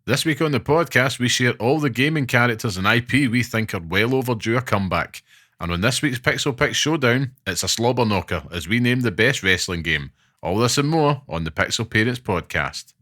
This week on the podcast, we share all the gaming characters and IP we think are well overdue a comeback. And on this week's Pixel Picks Showdown, it's a slobber knocker as we name the best wrestling game. All this and more on the Pixel Parents podcast.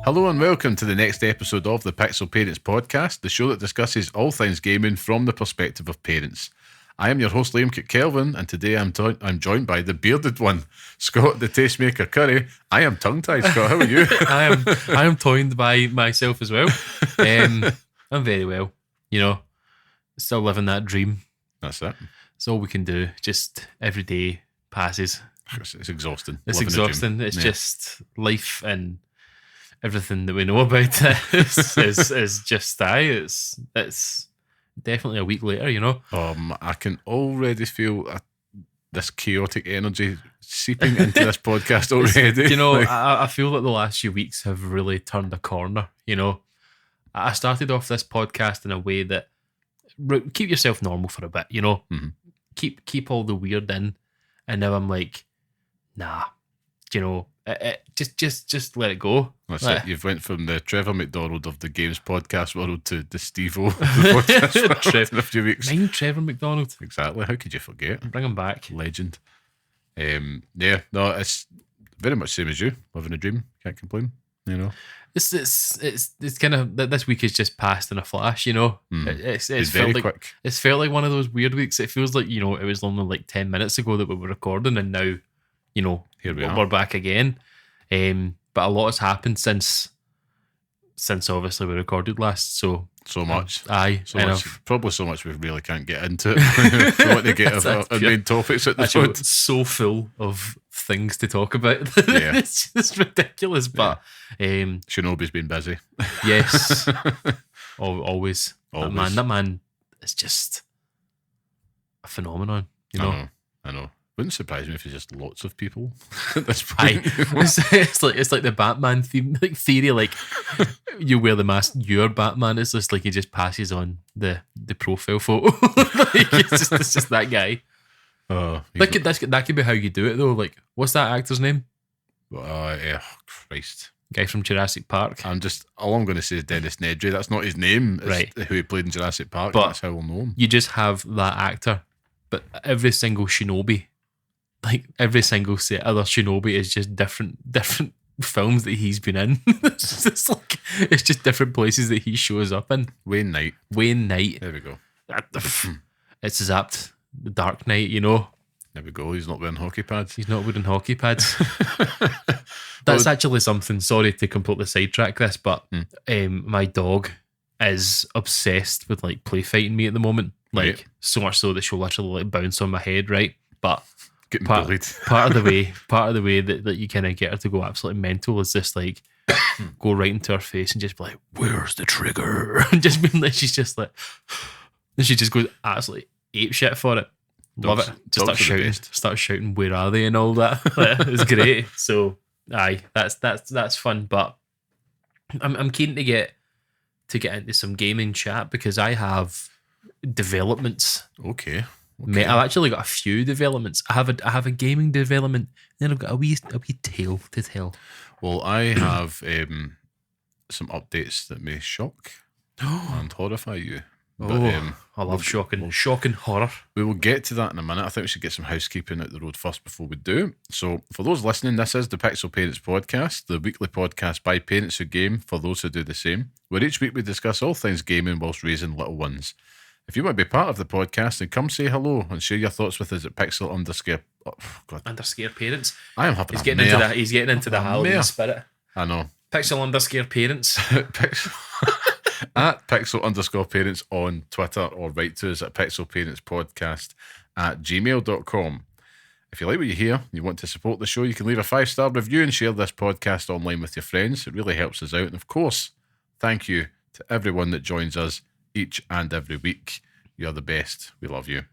Hello and welcome to the next episode of the Pixel Parents podcast, the show that discusses all things gaming from the perspective of parents. I am your host Liam Kelvin, and today I'm joined by the bearded one, Scott the Tastemaker Curry. I am tongue-tied, Scott. How are you? I am toyed by myself as well. I'm very well. You know, still living that dream. That's it. It's all we can do. Just every day passes. It's exhausting. It's exhausting. It's just life and everything that we know about it is just it's definitely a week later, you know. I can already feel this chaotic energy seeping into this podcast already. You know, I feel like the last few weeks have really turned a corner. You know, I started off this podcast in a way that keep yourself normal for a bit. You know, keep all the weird in, and now I'm like, nah, you know. Just let it go. That's it. You've went from the Trevor McDonald of the games podcast world to the Steve-O of the podcast world in a few weeks. Mind Trevor McDonald. Exactly. How could you forget? Bring him back. Legend. It's very much same as you. Living a dream. Can't complain. You know. It's kind of, this week has just passed in a flash. You know. It's very quick. It's felt like one of those weird weeks. It feels like, you know, it was only like 10 minutes ago that we were recording, and now, you know, here we're back again. But a lot has happened since obviously we recorded last. So much. Probably so much we really can't get into it. If we want to get our main topics at this point. It's so full of things to talk about. Yeah. It's just ridiculous. But Shinobi's been busy. Yes. Always. That man is just a phenomenon. You know. I know. Wouldn't surprise me if it's just lots of people at this point. It's like the Batman theory. Like, you wear the mask, you're Batman. It's just like he just passes on the profile photo. Like, it's just that guy. That could be how you do it though. Like, what's that actor's name? Christ. Guy from Jurassic Park. All I'm going to say is Dennis Nedry. That's not his name. It's right. Who he played in Jurassic Park. But that's how we'll know him. You just have that actor, but every single Shinobi, like every single other Shinobi, is just different films that he's been in. It's just different places that he shows up in. Wayne Knight. There we go. It's zapped. The Dark Knight, you know. There we go. He's not wearing hockey pads. That's actually something. Sorry to completely sidetrack this, but my dog is obsessed with like play fighting me at the moment. Like, right. So much so that she'll literally like bounce on my head, right? But getting bullied. Part of the way that you kind of get her to go absolutely mental is just like go right into her face and just be like, "Where's the trigger?" And just being like, she's just like, and she just goes absolutely ape shit for it. Love it. Just start shouting, "Where are they?" and all that. It's great. So that's fun. But I'm keen to get into some gaming chat because I have developments. Okay. Mate, I've actually got a few developments. I have a gaming development, and then I've got a wee tale to tell. Well, I have some updates that may shock and horrify you. But, I love shocking horror. We will get to that in a minute. I think we should get some housekeeping out the road first before we do. So, for those listening, this is the Pixel Parents podcast, the weekly podcast by parents who game for those who do the same, where each week we discuss all things gaming whilst raising little ones. If you want to be part of the podcast, then come say hello and share your thoughts with us at Pixel_parents. I am happy. He's getting into the Halloween spirit. I know. Pixel_parents. At Pixel_parents on Twitter, or write to us at pixelparentspodcast@gmail.com. If you like what you hear and you want to support the show, you can leave a 5-star review and share this podcast online with your friends. It really helps us out. And of course, thank you to everyone that joins us each and every week. You're the best. We love you.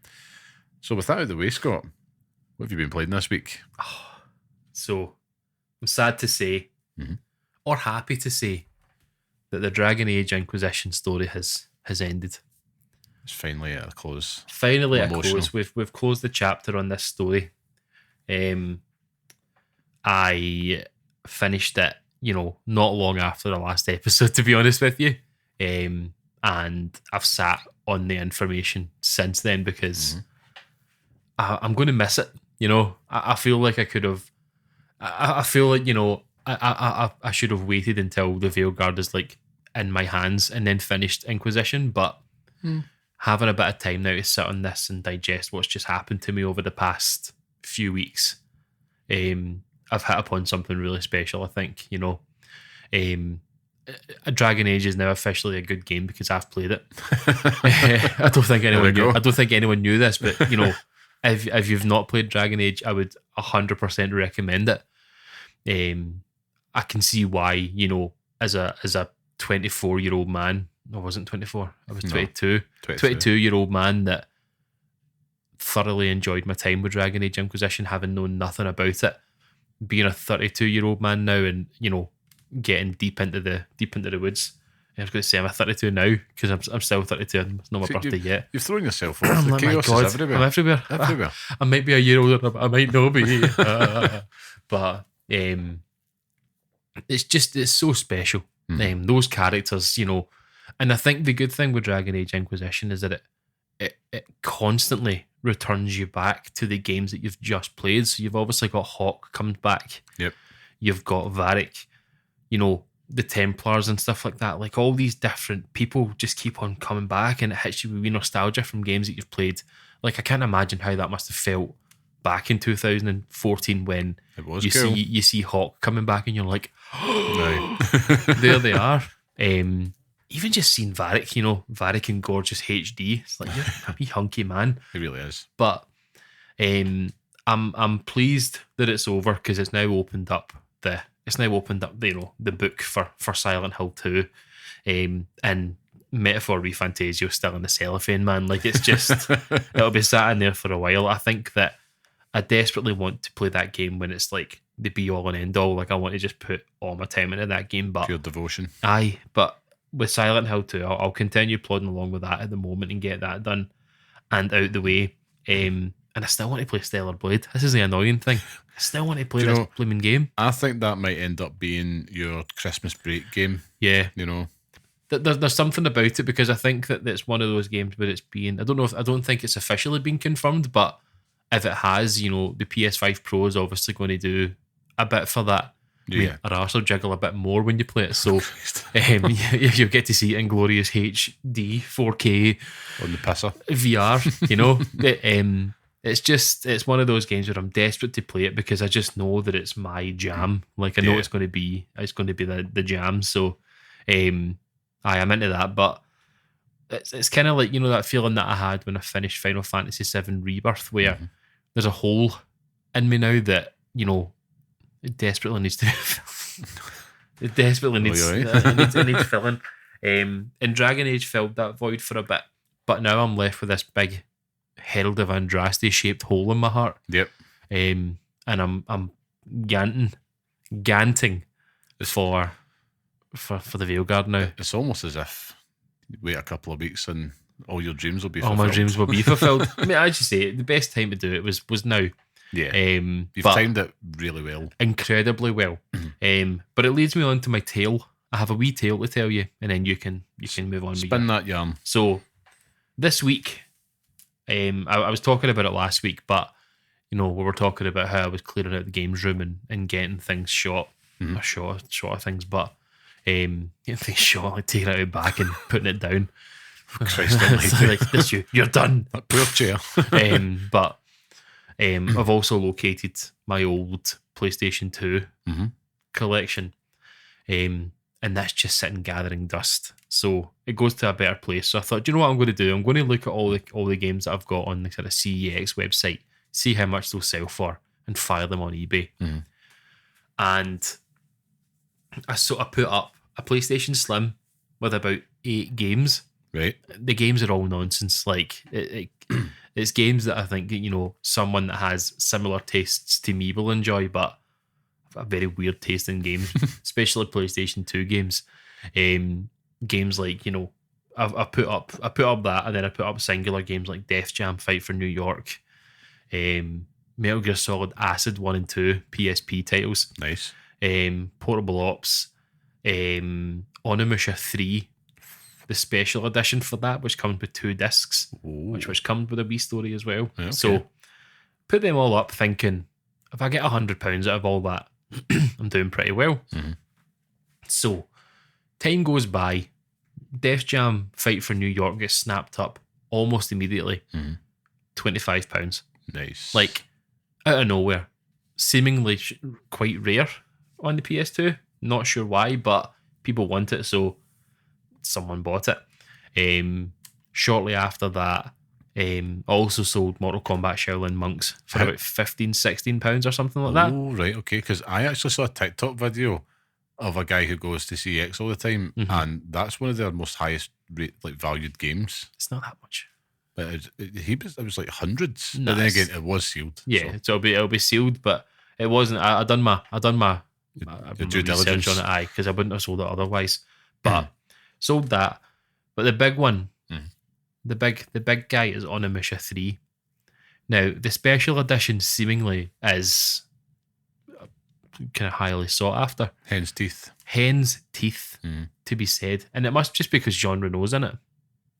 So with that out of the way, Scott, what have you been playing this week? So I'm sad to say, or happy to say, that the Dragon Age Inquisition story has ended. It's finally at a close. Finally at a close. We've closed the chapter on this story. I finished it, not long after the last episode, to be honest with you. And I've sat on the information since then because I'm going to miss it. I feel like I could have. I feel like I should have waited until the Veilguard is like in my hands and then finished Inquisition. But having a bit of time now to sit on this and digest what's just happened to me over the past few weeks, I've hit upon something really special. I think Dragon Age is now officially a good game because I've played it. I don't think anyone knew this, but if you've not played Dragon Age, I would 100% recommend it. I can see why, as a 24-year-old man, I wasn't 24, I was 22. 22-year-old man that thoroughly enjoyed my time with Dragon Age Inquisition, having known nothing about it, being a 32-year-old man now, and getting deep into the woods. I was going to say I'm a 32 now because I'm still 32. It's not my birthday yet. You've thrown yourself off. The chaos is everywhere. I'm everywhere. I might be a year older, but I might not be. But it's so special. Those characters, and I think the good thing with Dragon Age Inquisition is that it constantly returns you back to the games that you've just played. So you've obviously got Hawk comes back. Yep. You've got Varric, the Templars and stuff like that. Like all these different people just keep on coming back, and it hits you with nostalgia from games that you've played. Like I can't imagine how that must have felt back in 2014 when it was you see Hawk coming back and you're like, no. There they are. Even just seeing Varric, Varric in gorgeous HD. It's like, you're a happy hunky man. He really is. But I'm pleased that it's over because it's now opened up the book for Silent Hill 2. And Metaphor ReFantasio still in the cellophane, man. Like it's just it'll be sat in there for a while. I think that I desperately want to play that game when it's like the be all and end all. Like I want to just put all my time into that game. But pure devotion. Aye, but with Silent Hill 2, I'll continue plodding along with that at the moment and get that done and out the way. And I still want to play Stellar Blade. This is the annoying thing. I still want to play this blooming game. I think that might end up being your Christmas break game. Yeah. There's something about it because I think that it's one of those games where it's being, I don't think it's officially been confirmed, but if it has, the PS5 Pro is obviously going to do a bit for that. Yeah. Our arse will jiggle a bit more when you play it. So you get to see it in glorious HD 4K on the pisser VR. It's one of those games where I'm desperate to play it because I just know that it's my jam. Like I know it's going to be the jam. So I'm into that. But it's kind of like that feeling that I had when I finished Final Fantasy VII Rebirth, where there's a hole in me now that it desperately needs to. It desperately needs. It needs filling. And Dragon Age filled that void for a bit, but now I'm left with this big Herald of Andraste shaped hole in my heart. Yep. And I'm ganting for the Veilguard now. It's almost as if you wait a couple of weeks and all your dreams will be fulfilled. All my dreams will be fulfilled. I mean, I just say the best time to do it was now. Yeah. You've timed it really well. Incredibly well. But it leads me on to my tale. I have a wee tale to tell you, and then you can move on. Spin that yarn. So this week, I was talking about it last week, but we were talking about how I was clearing out the games room and getting things shot. I shot of things, but getting things shot, like taking it out back and putting it down. Christ, like this, you're done. That poor chair. But I've also located my old PlayStation 2 collection, and that's just sitting gathering dust. So it goes to a better place. So I thought, do you know what I'm going to do? I'm going to look at all the games that I've got on the sort of CEX website, see how much they'll sell for, and fire them on eBay. And I put up a PlayStation Slim with about 8 games. Right. The games are all nonsense. Like it's games that I think someone that has similar tastes to me will enjoy, but a very weird taste in games, especially PlayStation 2 games. Games like, you know, I put up that, and then I put up singular games like Def Jam Fight for New York, Metal Gear Solid Acid 1 and 2 PSP titles, Nice. Portable Ops, Onimusha 3, the special edition for that, which comes with 2 discs, which comes with a wee story as well. Yeah, okay. So put them all up thinking, if I get £100 out of all that, I'm doing pretty well. Mm-hmm. So time goes by, Def Jam Fight for New York gets snapped up almost immediately. Mm-hmm. £25. Nice. Like, out of nowhere. Seemingly quite rare on the PS2. Not sure why, but people want it, so someone bought it. Shortly after that, also sold Mortal Kombat Shaolin Monks for about £15-16 or something like that. Oh, right, okay. Because I actually saw a TikTok video of a guy who goes to CX all the time, and that's one of their most highest valued games. It's not that much. But it was like hundreds. Nice. But then again, it was sealed. Yeah, so it'll be sealed, but it wasn't. I done my due diligence on it, because I wouldn't have sold it otherwise. But sold that. But the big one, the big guy is Onimusha 3. Now the special edition seemingly is kind of highly sought after. Hen's teeth, to be said, and it must just because Jean Reno's in it.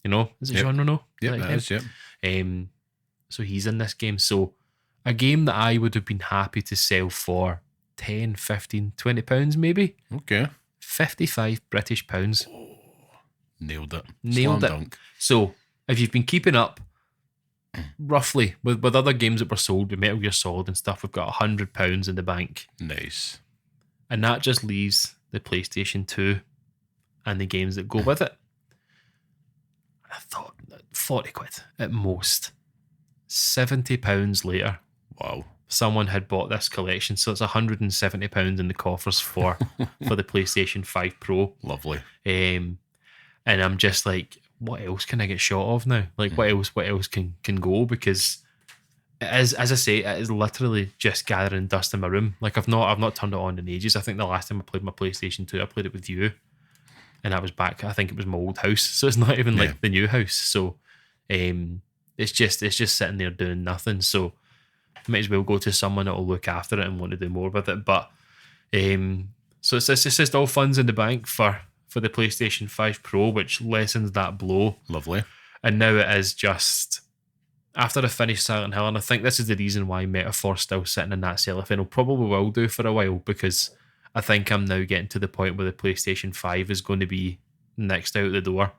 You know, is it Jean Reno? Yeah, it is. Yep. So he's in this game. So a game that I would have been happy to sell for 10, 15, 20 pounds maybe. Okay. 55 British pounds. Oh, nailed it. Nailed Slam it. dunk. So if you've been keeping up roughly with other games that were sold with Metal Gear Solid and stuff, we've got £100 in the bank. Nice. And that just leaves the PlayStation 2 and the games that go with it. I thought 40 quid at most. £70 later. Wow. Someone had bought this collection, so it's £170 in the coffers for the PlayStation 5 Pro. Lovely. And I'm just like, what else can I get shot of now? Like, what else can go? Because it is, as I say, it is literally just gathering dust in my room. Like, I've not turned it on in ages. I think the last time I played my PlayStation 2, I played it with you, and I was back. I think it was my old house, so it's not even like the new house. So, it's just sitting there doing nothing. So, I might as well go to someone that will look after it and want to do more with it. But, so it's just all funds in the bank for the PlayStation 5 Pro, which lessens that blow. Lovely. And now it is just, after I finish Silent Hill, and I think this is the reason why Metaphor's still sitting in that cellophane. It'll probably will do for a while, because I think I'm now getting to the point where the PlayStation 5 is going to be next out the door.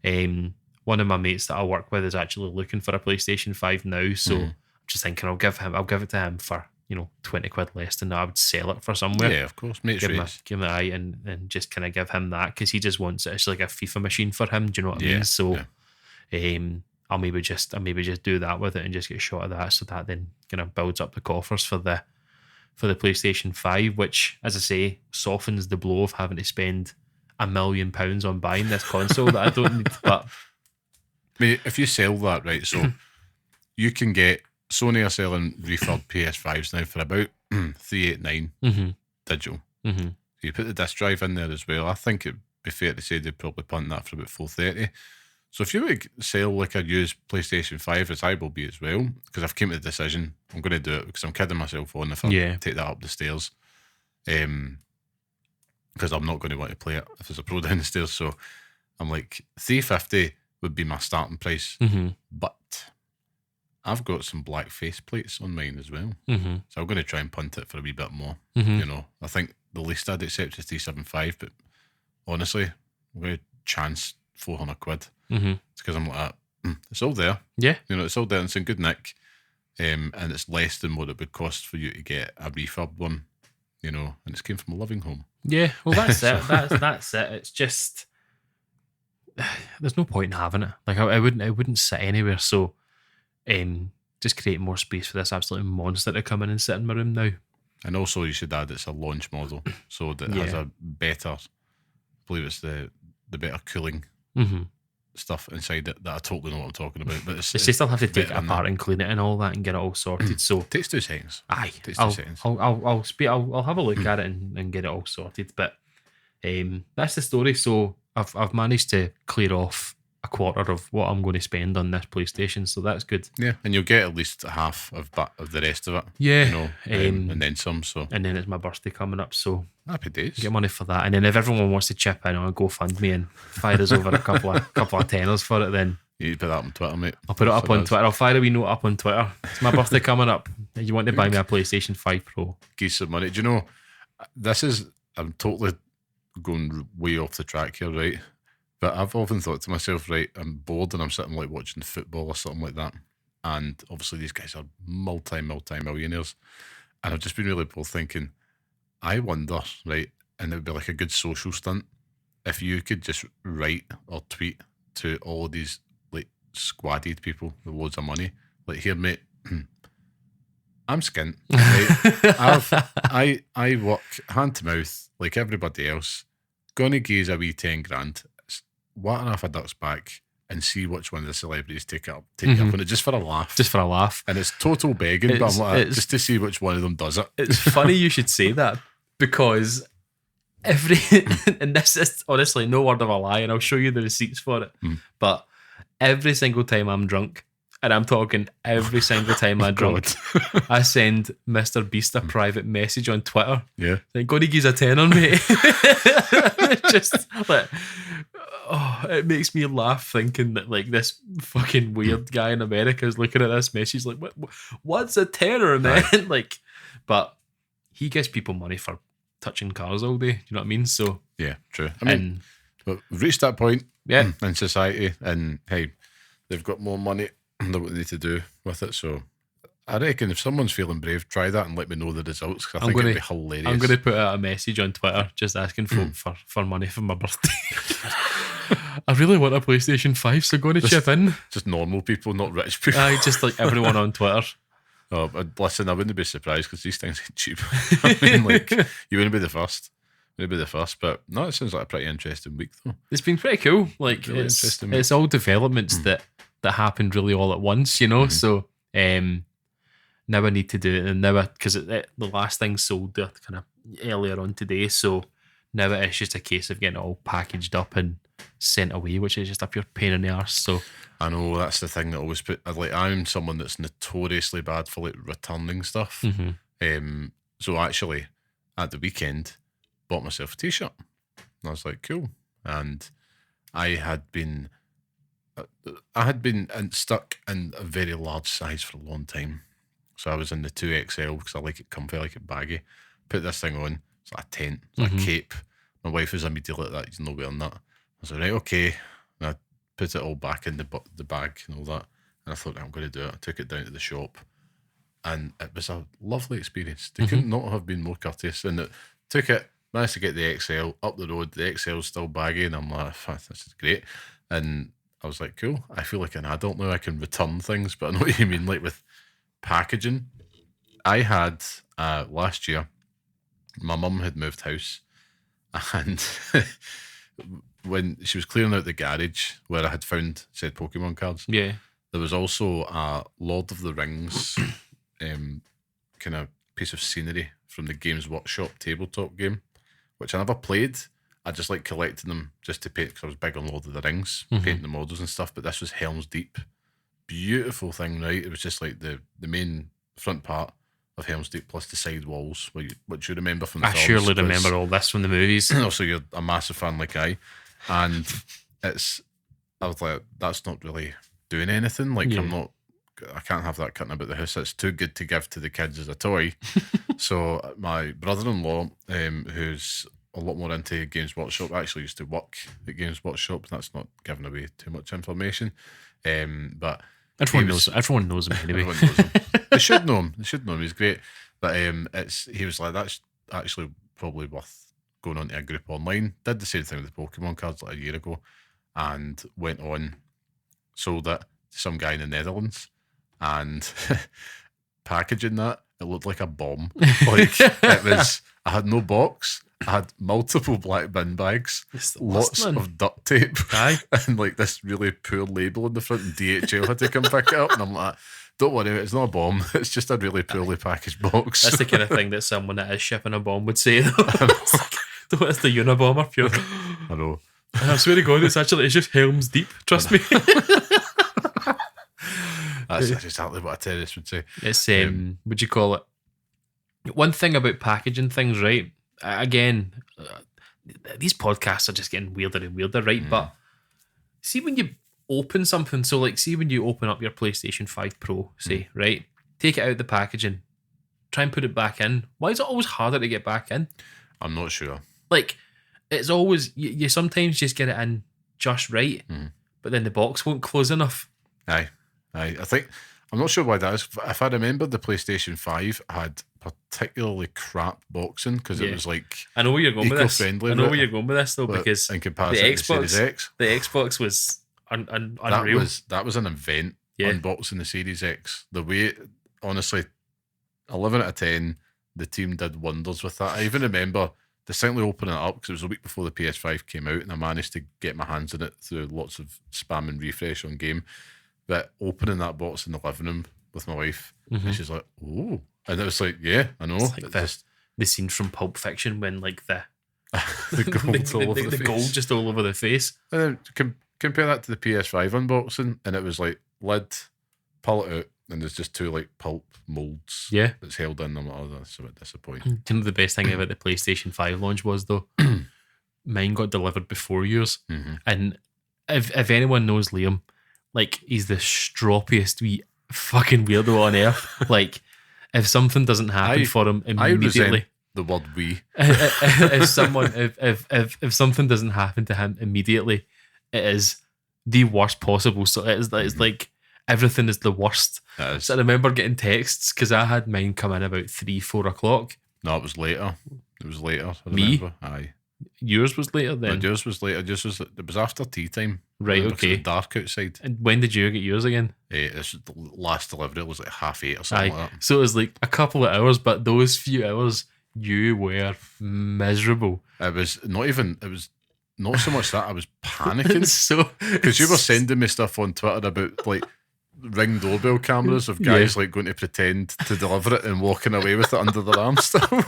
One of my mates that I work with is actually looking for a PlayStation 5 now, so I'm just thinking I'll give it to him for 20 quid less than I would sell it for somewhere. Yeah, of course. Give him an eye and just kind of give him that, because he just wants it. It's like a FIFA machine for him. Do you know what I mean? So, I'll maybe just do that with it and just get a shot of that, so that then kind of builds up the coffers for the PlayStation 5, which, as I say, softens the blow of having to spend £1 million on buying this console that I don't need. But I mean, if you sell that, right, so you can get, Sony are selling refurb PS5s now for about $389 digital. So you put the disc drive in there as well. I think it'd be fair to say they'd probably punt that for about $430. So if you would sell like a used PlayStation 5, as I will be as well, because I've came to the decision, I'm going to do it, because I'm kidding myself on if I take that up the stairs. Because I'm not going to want to play it if there's a Pro down the stairs. So I'm like, $350 would be my starting price. But I've got some black face plates on mine as well. So I'm going to try and punt it for a wee bit more. I think the least I'd accept is $375, but honestly, I'm going to chance 400 quid. It's because I'm like, it's all there. Yeah. It's all there and it's in good nick. And it's less than what it would cost for you to get a refurb one, and it's came from a loving home. Yeah, well, that's it. That's it. It's just, there's no point in having it. Like, I wouldn't sit anywhere. So, just create more space for this absolute monster to come in and sit in my room now. And also, you should add it's a launch model, so that it has a better, I believe it's the better cooling stuff inside it that I totally know what I'm talking about. But They still have to take it better than apart and clean it and all that and get it all sorted. So takes 2 seconds. aye, Takes 2 seconds. I'll have a look at it and get it all sorted. But that's the story. So I've managed to clear off a quarter of what I'm going to spend on this PlayStation, so that's good. Yeah, and you'll get at least half of the rest of it. Yeah, you know, and then some. So, and then it's my birthday coming up, so happy days. get money for that. And then if everyone wants to chip in on GoFundMe and fire us over a couple of tenors for it, then You need to put that on Twitter, mate. I'll put it up on Twitter. I'll fire a wee note up on Twitter. It's my birthday coming up. You want to buy me a PlayStation 5 Pro? Give some money. Do you know, I'm totally going way off the track here, right? But I've often thought to myself, right, I'm bored and I'm sitting like watching football or something like that. And obviously these guys are multi-millionaires. And I've just been really bored thinking, I wonder, right, and it would be like a good social stunt if you could just write or tweet to all of these like squadded people with loads of money. Like, here, mate, I'm skint. Right? I work hand to mouth like everybody else. Gonna gaze a wee 10 grand. What half a duck's back and see which one of the celebrities take it up on it just for a laugh. Just for a laugh. And it's total begging, but I'm like, just to see which one of them does it. It's funny you should say that, because and this is honestly no word of a lie, and I'll show you the receipts for it. But every single time I'm drunk, and I'm talking every single time I'm drunk, I send Mr. Beast a private message on Twitter. Yeah. Like, go to give a tenner, mate. Just like, oh, it makes me laugh thinking that like this fucking weird guy in America is looking at this message like, what's a tenner, man? Like, but he gives people money for touching cars all day. Do you know what I mean? So yeah, true. I mean, we've reached that point in society, and hey, they've got more money than what they need to do with it. So I reckon if someone's feeling brave, try that and let me know the results, because I think it'd be hilarious. I'm going to put out a message on Twitter just asking for money for my birthday. I really want a PlayStation 5, so go to chip in. Just normal people, not rich people. Just like everyone on Twitter. Oh, but listen, I wouldn't be surprised because these things ain't cheap. I mean, like, you wouldn't be the first. But no, it sounds like a pretty interesting week, though. It's been pretty cool. Like, really it's all developments that happened really all at once, you know? So, now I need to do it, and now because the last thing sold kind of earlier on today, so now it's just a case of getting it all packaged up and sent away, which is just a pure pain in the arse. So I know that's the thing that always I'm someone that's notoriously bad for like returning stuff. So actually at the weekend bought myself a t-shirt and I was like, cool. And I had been stuck in a very large size for a long time. So I was in the 2XL because I like it comfy, I like it baggy. Put this thing on, it's like a tent, it's like a cape. My wife was immediately like that, he's not wearing that. I was like, right, okay. And I put it all back in the bag and all that. And I thought, I'm going to do it. I took it down to the shop. And it was a lovely experience. They could not have been more courteous. And took it, managed to get the XL up the road. The XL's still baggy. And I'm like, this is great. And I was like, cool. I feel like an adult now. I can return things. But I know what you mean, like with packaging. I had, last year, my mum had moved house. And when she was clearing out the garage where I had found said Pokemon cards, there was also a Lord of the Rings kind of piece of scenery from the Games Workshop tabletop game, which I never played. I just like collecting them just to paint, because I was big on Lord of the Rings, painting the models and stuff. But this was Helm's Deep. Beautiful thing, right? It was just like the main front part of Helm's Deep plus the side walls, which you remember from the films. I surely remember all this from the movies. Also, you're a massive fan like I. And I was like, that's not really doing anything. Like, I can't have that cutting about the house. It's too good to give to the kids as a toy. So my brother-in-law, who's a lot more into Games Workshop, actually used to work at Games Workshop. That's not giving away too much information. But everyone knows him anyway. Everyone knows him. They should know him. He's great. But he was like, that's actually probably worth going on to a group online. Did the same thing with the Pokemon cards like a year ago, and went on, sold it to some guy in the Netherlands, and packaging that, it looked like a bomb. Like, it was, I had no box. I had multiple black bin bags, It's the worst, lots man. of duct tape, Aye. and like this really poor label in the front, and DHL had to come pick it up. And I'm like, don't worry, it's not a bomb. It's just a really poorly packaged box. That's the kind of thing that someone that is shipping a bomb would say, though. It's like, "Don't, it's the Unabomber pure." I know. And I swear to God, it's just Helm's Deep. Trust me. That's exactly what a terrorist would say. It's would you call it? One thing about packaging things, right? Again, these podcasts are just getting weirder and weirder, right? But see when you open something, so like see when you open up your PlayStation 5 Pro, say, right? Take it out of the packaging, try and put it back in. Why is it always harder to get back in? I'm not sure. Like, it's always, you sometimes just get it in just right, but then the box won't close enough. Aye. I think, I'm not sure why that is. If I remember, the PlayStation 5 had particularly crap boxing because it was like I know where you're going with this. eco-friendly. I know where you're going with this though, because in the comparison to the Series X, Xbox was unreal. That was an event, unboxing the Series X. The way, honestly, 11 out of 10, the team did wonders with that. I even remember distinctly opening it up because it was a week before the PS5 came out, and I managed to get my hands in it through lots of spam and refresh on game. But opening that box in the living room with my wife, and she's like, "Oh," and it was like, "Yeah, I know." It's like the scene from Pulp Fiction when like the gold all over the face. gold just all over the face. And then compare that to the PS5 unboxing, and it was like lid, pull it out, and there's just two like pulp molds. Yeah, that's held in. I'm like, oh, that's a bit disappointing. Do you know the best thing about the PlayStation 5 launch was though? Mine got delivered before yours, and if anyone knows Liam, like he's the stroppiest wee fucking weirdo on earth. Like if something doesn't happen for him immediately, the word "we." if something doesn't happen to him immediately, it is the worst possible. So it's like everything is the worst. So I remember getting texts because I had mine come in about 3-4 o'clock. No, it was later. It was later. I Me? remember. Aye. Yours was later then. No, yours was later. It was after tea time. Right, okay. It was dark outside. And when did you get yours again? It's the last delivery. It was like 8:30 or something like that. So it was like a couple of hours, but those few hours you were miserable. It was not even. It was not so much that I was panicking. So because you were sending me stuff on Twitter about like Ring doorbell cameras of guys like going to pretend to deliver it and walking away with it under their arm still.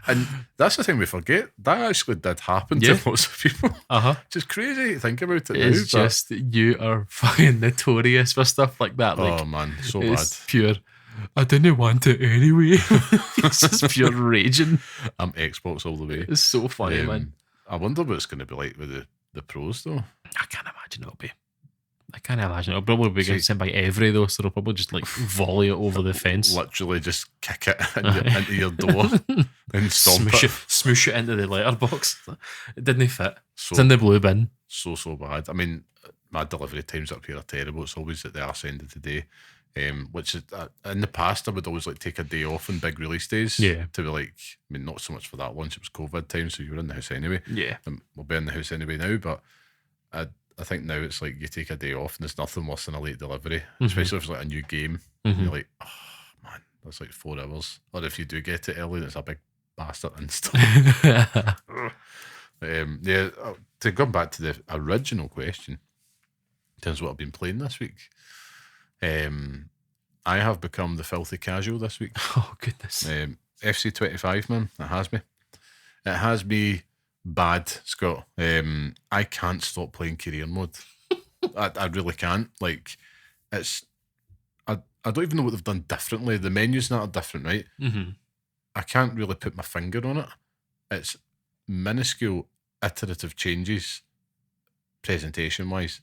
And that's the thing we forget. That actually did happen to lots of people. Just crazy to think about it now. It's just you are fucking notorious for stuff like that. Like, oh man, so it's bad. Pure. I didn't want it anyway. It's just pure raging. I'm Xbox all the way. It's so funny, man. I wonder what it's going to be like with the pros though. I can't imagine it'll be. It'll probably be getting sent by every though, so they'll probably just like volley it over the fence. Literally just kick it into your door and stomp smoosh it into the letterbox. It didn't fit. So, it's in the blue bin. So bad. I mean, my delivery times up here are terrible. It's always at the arse end of the day. Which is in the past I would always like take a day off on big release days. To be like, I mean, not so much for that launch. It was COVID time, so you were in the house anyway. We'll be in the house anyway now, but I think now it's like you take a day off and there's nothing worse than a late delivery, especially if it's like a new game. You're like, oh man, that's like 4 hours. Or if you do get it early, and it's a big bastard install. To come back to the original question, in terms of what I've been playing this week, I have become the filthy casual this week. Oh goodness. FC25, man, it has me. It has me bad, Scott. I can't stop playing career mode. I really can't. Like, it's I don't even know what they've done differently. The menus now are different, right? I can't really put my finger on it. It's minuscule iterative changes, presentation wise.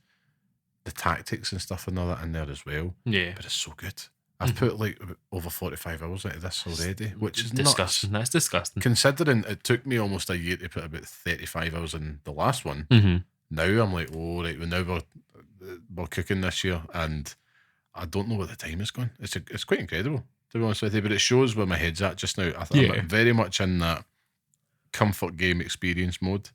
The tactics and stuff and all that in there as well. Yeah, but it's so good. I've put like over 45 hours into this already, which is disgusting. Nuts. That's disgusting. Considering it took me almost a year to put about 35 hours in the last one. Now I'm like, oh right, well now we're cooking this year, and I don't know what the time is going. It's quite incredible, to be honest with you, but it shows where my head's at just now. I'm very much in that comfort game experience mode.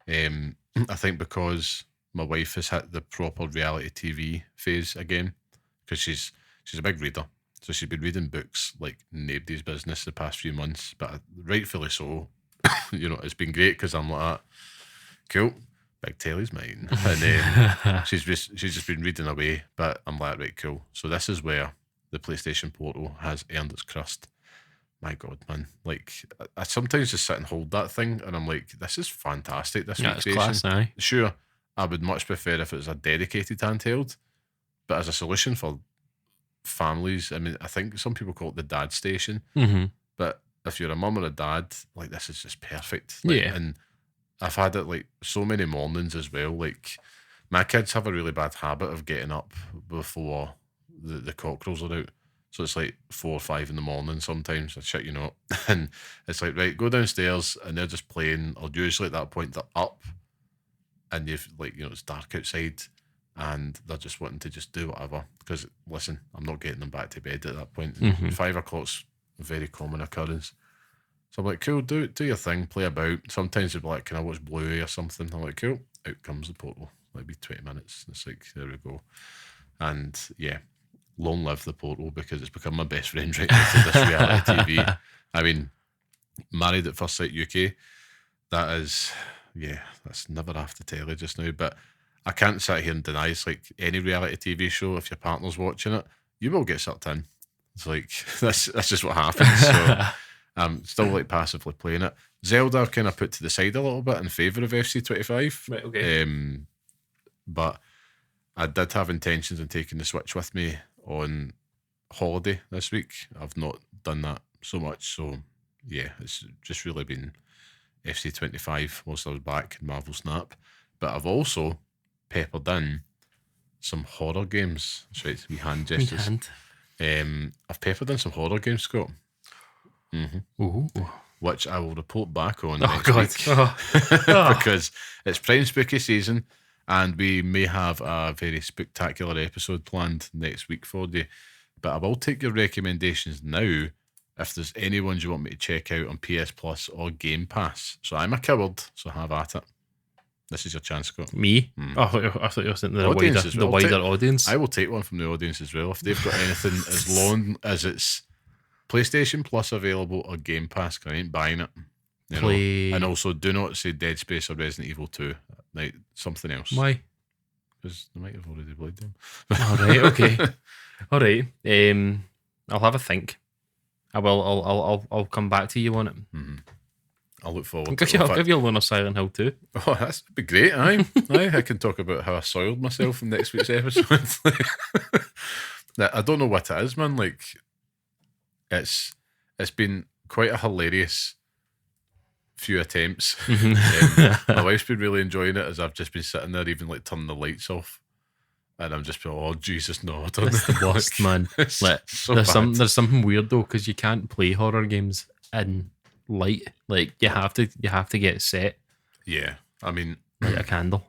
I think because my wife has hit the proper reality TV phase again, because she's a big reader. So she's been reading books like nobody's business the past few months, but rightfully so. it's been great because I'm like, cool, big telly's mine. And she's just been reading away, but I'm like, right, cool. So this is where the PlayStation Portal has earned its crust. My God, man. Like, I sometimes just sit and hold that thing and I'm like, this is fantastic. This Yeah, it's recreation. class, aye. Sure, I would much prefer if it was a dedicated handheld, but as a solution for families, I mean, I think some people call it the dad station, but if you're a mum or a dad, like, this is just perfect. Like, Yeah. And I've had it like so many mornings as well. Like, my kids have a really bad habit of getting up before the cockerels are out. So it's like 4 or 5 in the morning sometimes, I shit you not. And it's like, right, go downstairs and they're just playing, or usually at that point they're up and you've like, it's dark outside and they're just wanting to just do whatever. Because listen, I'm not getting them back to bed at that point. 5 o'clock's a very common occurrence. So I'm like, cool, do your thing, play about. Sometimes they'll be like, can I watch Bluey or something? I'm like, cool, out comes the Portal. It'll be 20 minutes. It's like, there we go. And yeah, long live the Portal because it's become my best friend right now to this reality TV. I mean, Married at First Sight UK, that's never off the telly just now. But I can't sit here and deny it's like any reality TV show. If your partner's watching it, you will get sucked in. It's like, that's just what happens. So I'm still like passively playing it. Zelda I've kind of put to the side a little bit in favour of FC25. Right, okay. But I did have intentions on taking the Switch with me on holiday this week. I've not done that so much, so yeah, it's just really been FC25 whilst I was back in Marvel Snap. But I've also peppered in some horror games. That's right, wee hand gestures. I've peppered in some horror games, Scott. Ooh. Which I will report back on Oh, next God. week. Because it's prime spooky season and we may have a very spectacular episode planned next week for you. But I will take your recommendations now if there's any ones you want me to check out on PS Plus or Game Pass. So I'm a coward, so have at it. This is your chance, Scott. Me? I thought you were saying the Audience as well. wider audience. I will take one from the audience as well if they've got anything as long as it's PlayStation Plus available or Game Pass, because I ain't buying it. And also, do not say Dead Space or Resident Evil 2. Like, something else. Why? Because they might have already played them. All right, okay. All right. I'll have a think. I will. I'll come back to you on it. I'll look forward I'll to it. give you a loan of Silent Hill 2. Oh, that'd be great, aye. I can talk about how I soiled myself in next week's episode. I don't know what it is, man. Like, it's been quite a hilarious few attempts. My wife's been really enjoying it as I've just been sitting there, even like turning the lights off. And I'm just been, oh Jesus, no! That's the worst, man. Like, so there's bad. something weird though, because you can't play horror games in light. Like, you have to get it set. Yeah, I mean, Light a candle.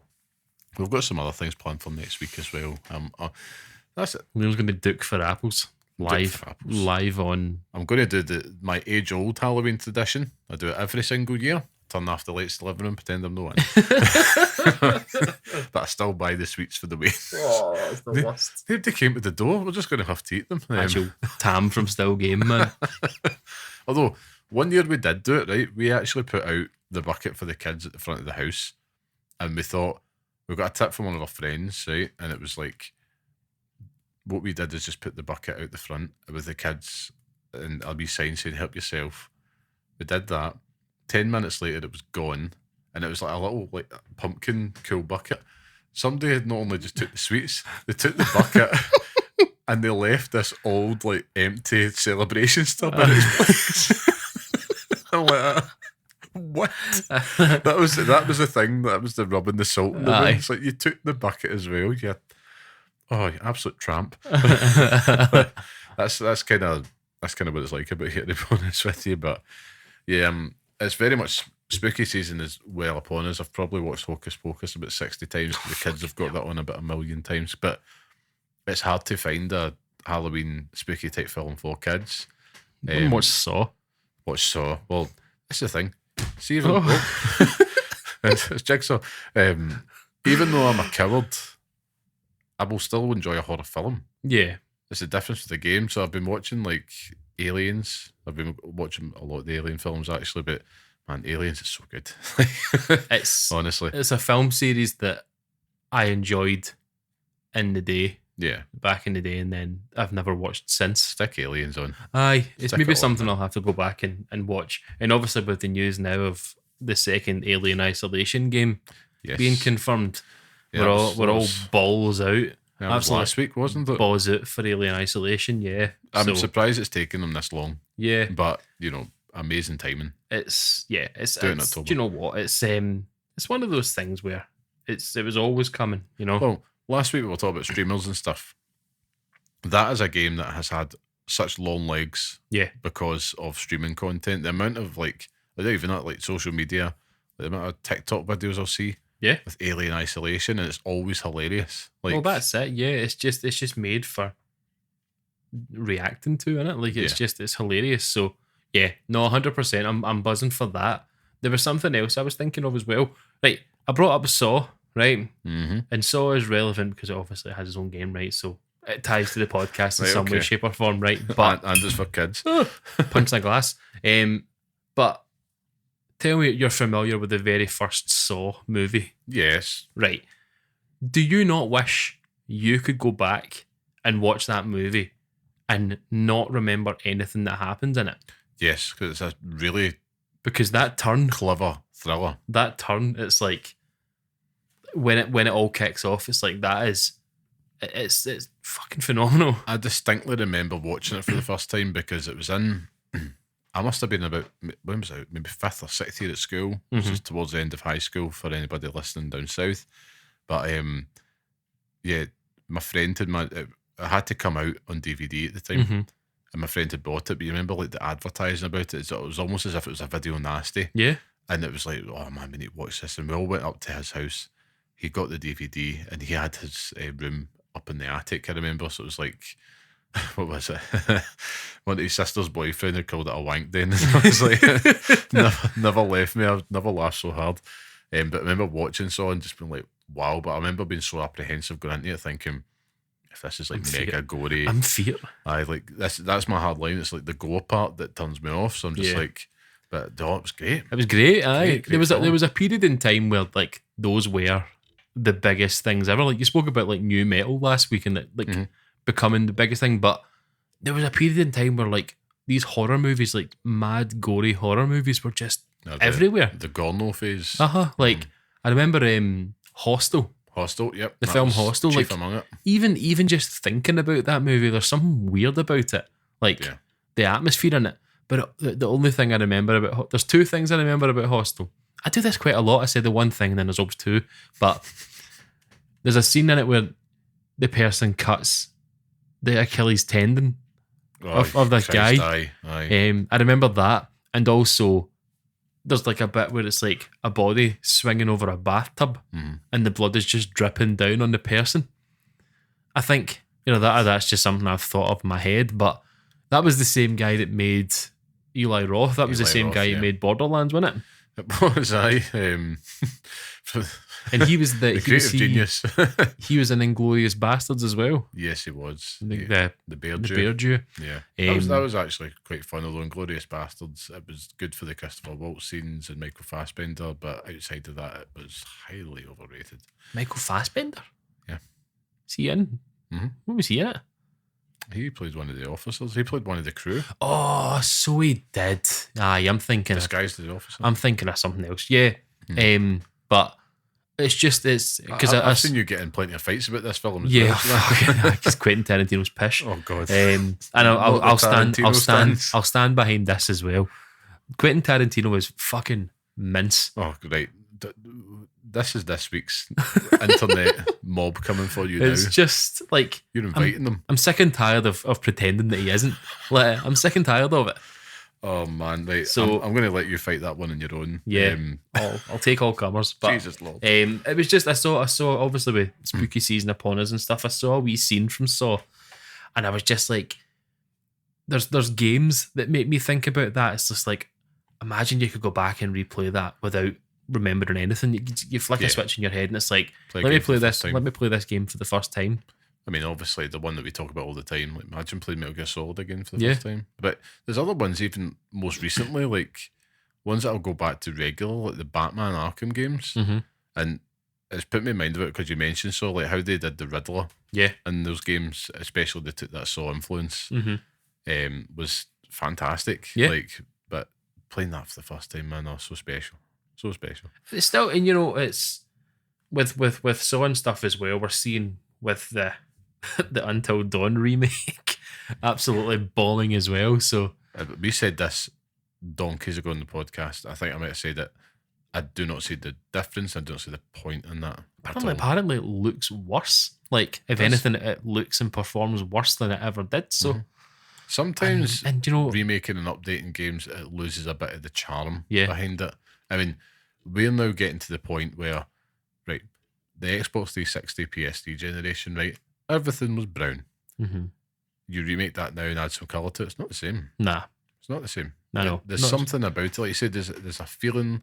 We've got some other things planned for next week as well. That's it. Leo's going to Duke for Apples live on. I'm going to do my age-old Halloween tradition. I do it every single year. Turn off the lights in the living room, pretend I'm not in. But I still buy the sweets for the way. Oh, that's the worst. They came to the door. We're just going to have to eat them. Actual Tam from Still Game, man. Although, one year we did do it, right? We actually put out the bucket for the kids at the front of the house. And we thought, we got a tip from one of our friends, right? And it was like, what we did is just put the bucket out the front with the kids and a wee sign saying, help yourself. We did that. 10 minutes later, it was gone. And it was like a little like pumpkin cool bucket. Somebody had not only just took the sweets, they took the bucket and they left this old, like, empty celebration tub in its place. I'm like, what? That was the thing. That was the rubbing the salt in the wound. It's like you took the bucket as well. You absolute tramp. That's kind of what it's like about here, to be honest with you. But yeah, it's very much spooky season is well upon us. I've probably watched Hocus Pocus about 60 times. The kids have got that on about 1 million times. But it's hard to find a Halloween spooky type film for kids. Watch Saw. Well, that's the thing. See, even it's Jigsaw. Even though I'm a coward, I will still enjoy a horror film. Yeah. It's the difference with the game. So I've been watching like Aliens. I've been watching a lot of the Alien films actually, but Man, Aliens is so good. It's honestly, it's a film series that I enjoyed in the day, yeah. back in the day, and then I've never watched since. Stick Aliens on. Aye, it's Stick maybe it on, something man. I'll have to go back and watch. And obviously with the news now of the second Alien Isolation game Yes. being confirmed, Yeah, we're all balls out. that was Absolutely last week, wasn't it? balls out for Alien Isolation. Yeah, I'm so surprised it's taken them this long, yeah, but amazing timing. it's Do it in October. do you know what? It's one of those things where it was always coming. Well, last week we were talking about streamers and stuff. That is a game that has had such long legs, Yeah. because of streaming content. The amount of even not like social media, the amount of TikTok videos I'll see, Yeah. with Alien Isolation, and it's always hilarious. Like, Well, that's it. Yeah, it's just made for reacting to, innit? Like it's hilarious. So yeah, no, 100%. I'm buzzing for that. There was something else I was thinking of as well. Right, I brought up Saw, right, and Saw is relevant because it obviously has its own game, right? So it ties to the podcast in Right, some way, okay. shape, or form, right? But and it's for kids. punch in the glass. But tell me, you're familiar with the very first Saw movie, Yes. right? Do you not wish you could go back and watch that movie and not remember anything that happens in it? Yes, because it's a really Because that turn, clever thriller. it's like when it all kicks off, it's like it's fucking phenomenal. I distinctly remember watching it for the first time because it was in. I must have been about, when was it? Maybe 5th or 6th year at school, which is towards the end of high school for anybody listening down south. But yeah, my friend it had to come out on DVD at the time, and my friend had bought it. But you remember like the advertising about it? It was almost as if it was a video nasty. Yeah. And it was like, oh man, we need to watch this. And we all went up to his house. He got the DVD and he had his room up in the attic, I remember. So it was like, what was it? One of his sister's boyfriend had called it a wank den. I was like, never left me. I've never laughed so hard. But I remember watching Saw and just being like, wow. But I remember being so apprehensive going into it, thinking, if this is like mega gory, I'm fear. I like this. That's my hard line. It's like the gore part that turns me off. So I'm just like, but no, it was great. It was great. Aye, Great there was a period in time where like those were the biggest things ever. Like you spoke about like new metal last week and like becoming the biggest thing, but there was a period in time where like these horror movies, like mad gory horror movies, were just everywhere. The Gorno phase. Like I remember Hostel. Hostel, yep. The film Hostel, chief like among it. even just thinking about that movie, there's something weird about it. Like the atmosphere in it. But the only thing I remember about there's two things I remember about Hostel. I do this quite a lot. I say the one thing and then there's always two. But there's a scene in it where the person cuts the Achilles tendon of this guy. Aye. I remember that. And also there's like a bit where it's like a body swinging over a bathtub and the blood is just dripping down on the person. I think, that's just something I've thought of in my head, but that was the same guy that made Eli Roth. That was the same guy who made Borderlands, wasn't it? It was, aye. And he was the creative genius. He was in Inglourious Bastards as well. Yes, he was. The Bear the Jew. Bear Jew. Yeah. That was actually quite fun, although Inglourious Bastards, it was good for the Christopher Waltz scenes and Michael Fassbender, but outside of that, it was highly overrated. Michael Fassbender? Yeah. Is he in? What was he in it? He played one of the officers. He played one of the crew. Oh, so he did. Aye, I'm thinking Disguised as the officer. I'm thinking of something else. Yeah. But it's because I've seen you getting plenty of fights about this film as yeah, well. because Quentin Tarantino's pish. Oh god. And I'll stand behind this as well. Quentin Tarantino is fucking mince. Oh right. This is this week's internet mob coming for you It's now. just like You're inviting them. I'm sick and tired of pretending that he isn't. Like, I'm sick and tired of it. Oh man, right. So I'm going to let you fight that one on your own. Yeah, I'll take all comers. But Jesus Lord. It was just I saw obviously with spooky season upon us and stuff. I saw a wee scene from Saw, and I was just like, there's games that make me think about that. It's just like, imagine you could go back and replay that without remembering anything. You flick a switch in your head, and it's like, let me play this game for the first time. I mean, obviously the one that we talk about all the time. Like, imagine playing Metal Gear Solid again for the first time. But there's other ones, even most recently, like ones that I'll go back to regular, like the Batman Arkham games, and it's put me in mind of it because you mentioned so like how they did the Riddler, in those games, especially they took that Saw influence, was fantastic. Yeah. Like, but playing that for the first time, man, oh, so special, so special. It's still, and you know, it's with Saw and stuff as well. We're seeing with the the Until Dawn remake, absolutely balling as well. So We said this donkeys ago on the podcast. I think I might have said it. I do not see the difference. I don't see the point in that. apparently it looks worse. Like, if anything, it looks and performs worse than it ever did. So sometimes, and you know, remaking and updating games, it loses a bit of the charm Yeah. behind it. I mean, we're now getting to the point where, right, the Xbox 360 PSD generation, right, everything was brown. You remake that now and add some colour to it, it's not the same. nah, It's not the same. no. There's something about it, like you said, there's a feeling,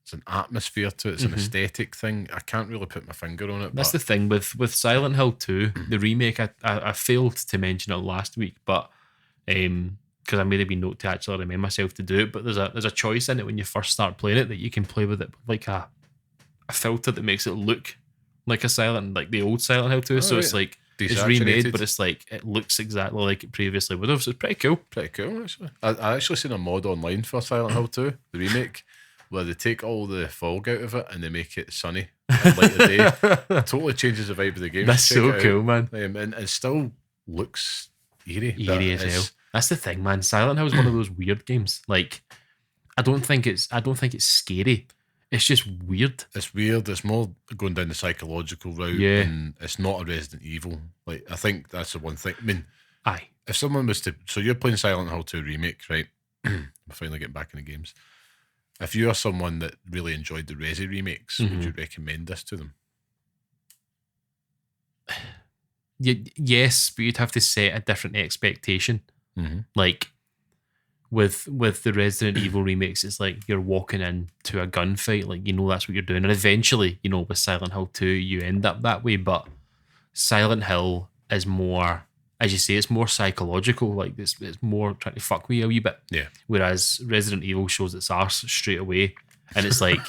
there's an atmosphere to it, it's an aesthetic thing. I can't really put my finger on it. That's the thing with Silent Hill 2, the remake. I failed to mention it last week, but because I made a wee note to actually remind myself to do it. But there's a choice in it when you first start playing it that you can play with it like a filter that makes it look like the old Silent Hill 2. So right. it's like it's Desaturated. remade, but it's like it looks exactly like it previously would have. So it's pretty cool. Pretty cool, actually. I actually seen a mod online for Silent Hill 2, the remake, where they take all the fog out of it and they make it sunny and light of day. It totally changes the vibe of the game. That's Check so it out. cool, man. And it still looks eerie. but Eerie as hell. it's- That's the thing, man. Silent Hill is one of those weird games. Like, I don't think it's scary. It's just weird. It's weird. It's more going down the psychological route. Yeah. And it's not a Resident Evil. Like, I think that's the one thing. I mean, Aye. if someone was to... So you're playing Silent Hill 2 remake, right? We're finally getting back in the games. If you are someone that really enjoyed the Resi remakes, would you recommend this to them? Yes, but you'd have to set a different expectation. Like with the Resident Evil remakes, it's like you're walking into a gunfight, like you know that's what you're doing, and eventually, you know, with Silent Hill 2, you end up that way. But Silent Hill is more, as you say, it's more psychological. Like it's more trying to fuck with you a wee bit. Yeah. Whereas Resident Evil shows its arse straight away, and it's like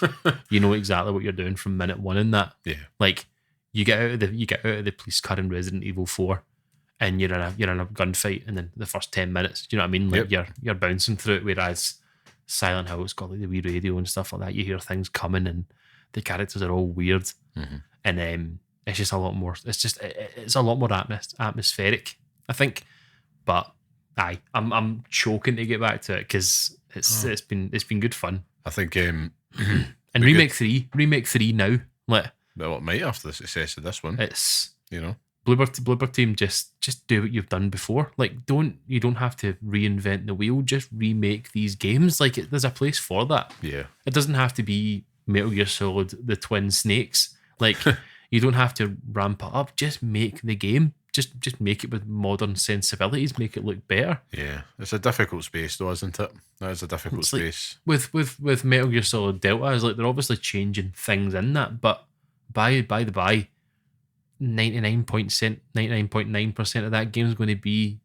you know exactly what you're doing from minute one in that. Yeah. Like you get out of the police car in Resident Evil 4, and you're in a gunfight, and then the first 10 minutes, do you know what I mean? Like you're bouncing through it. Whereas Silent Hill, it's got like the wee radio and stuff like that. You hear things coming, and the characters are all weird, and it's just a lot more. It's a lot more atmospheric, I think. But I'm choking to get back to it because it's been good fun. I think And remake three now, like, well, it might after the success of this one. it's You know, Bloober Team, just do what you've done before. Like, you don't have to reinvent the wheel. Just remake these games. Like, there's a place for that. yeah. It doesn't have to be Metal Gear Solid, the Twin Snakes. Like, you don't have to ramp it up. Just make the game. Just make it with modern sensibilities. Make it look better. Yeah. It's a difficult space, though, isn't it? That is a difficult It's like- space. With Metal Gear Solid Delta, is like they're obviously changing things in that, but by 99.9% of that game is going to be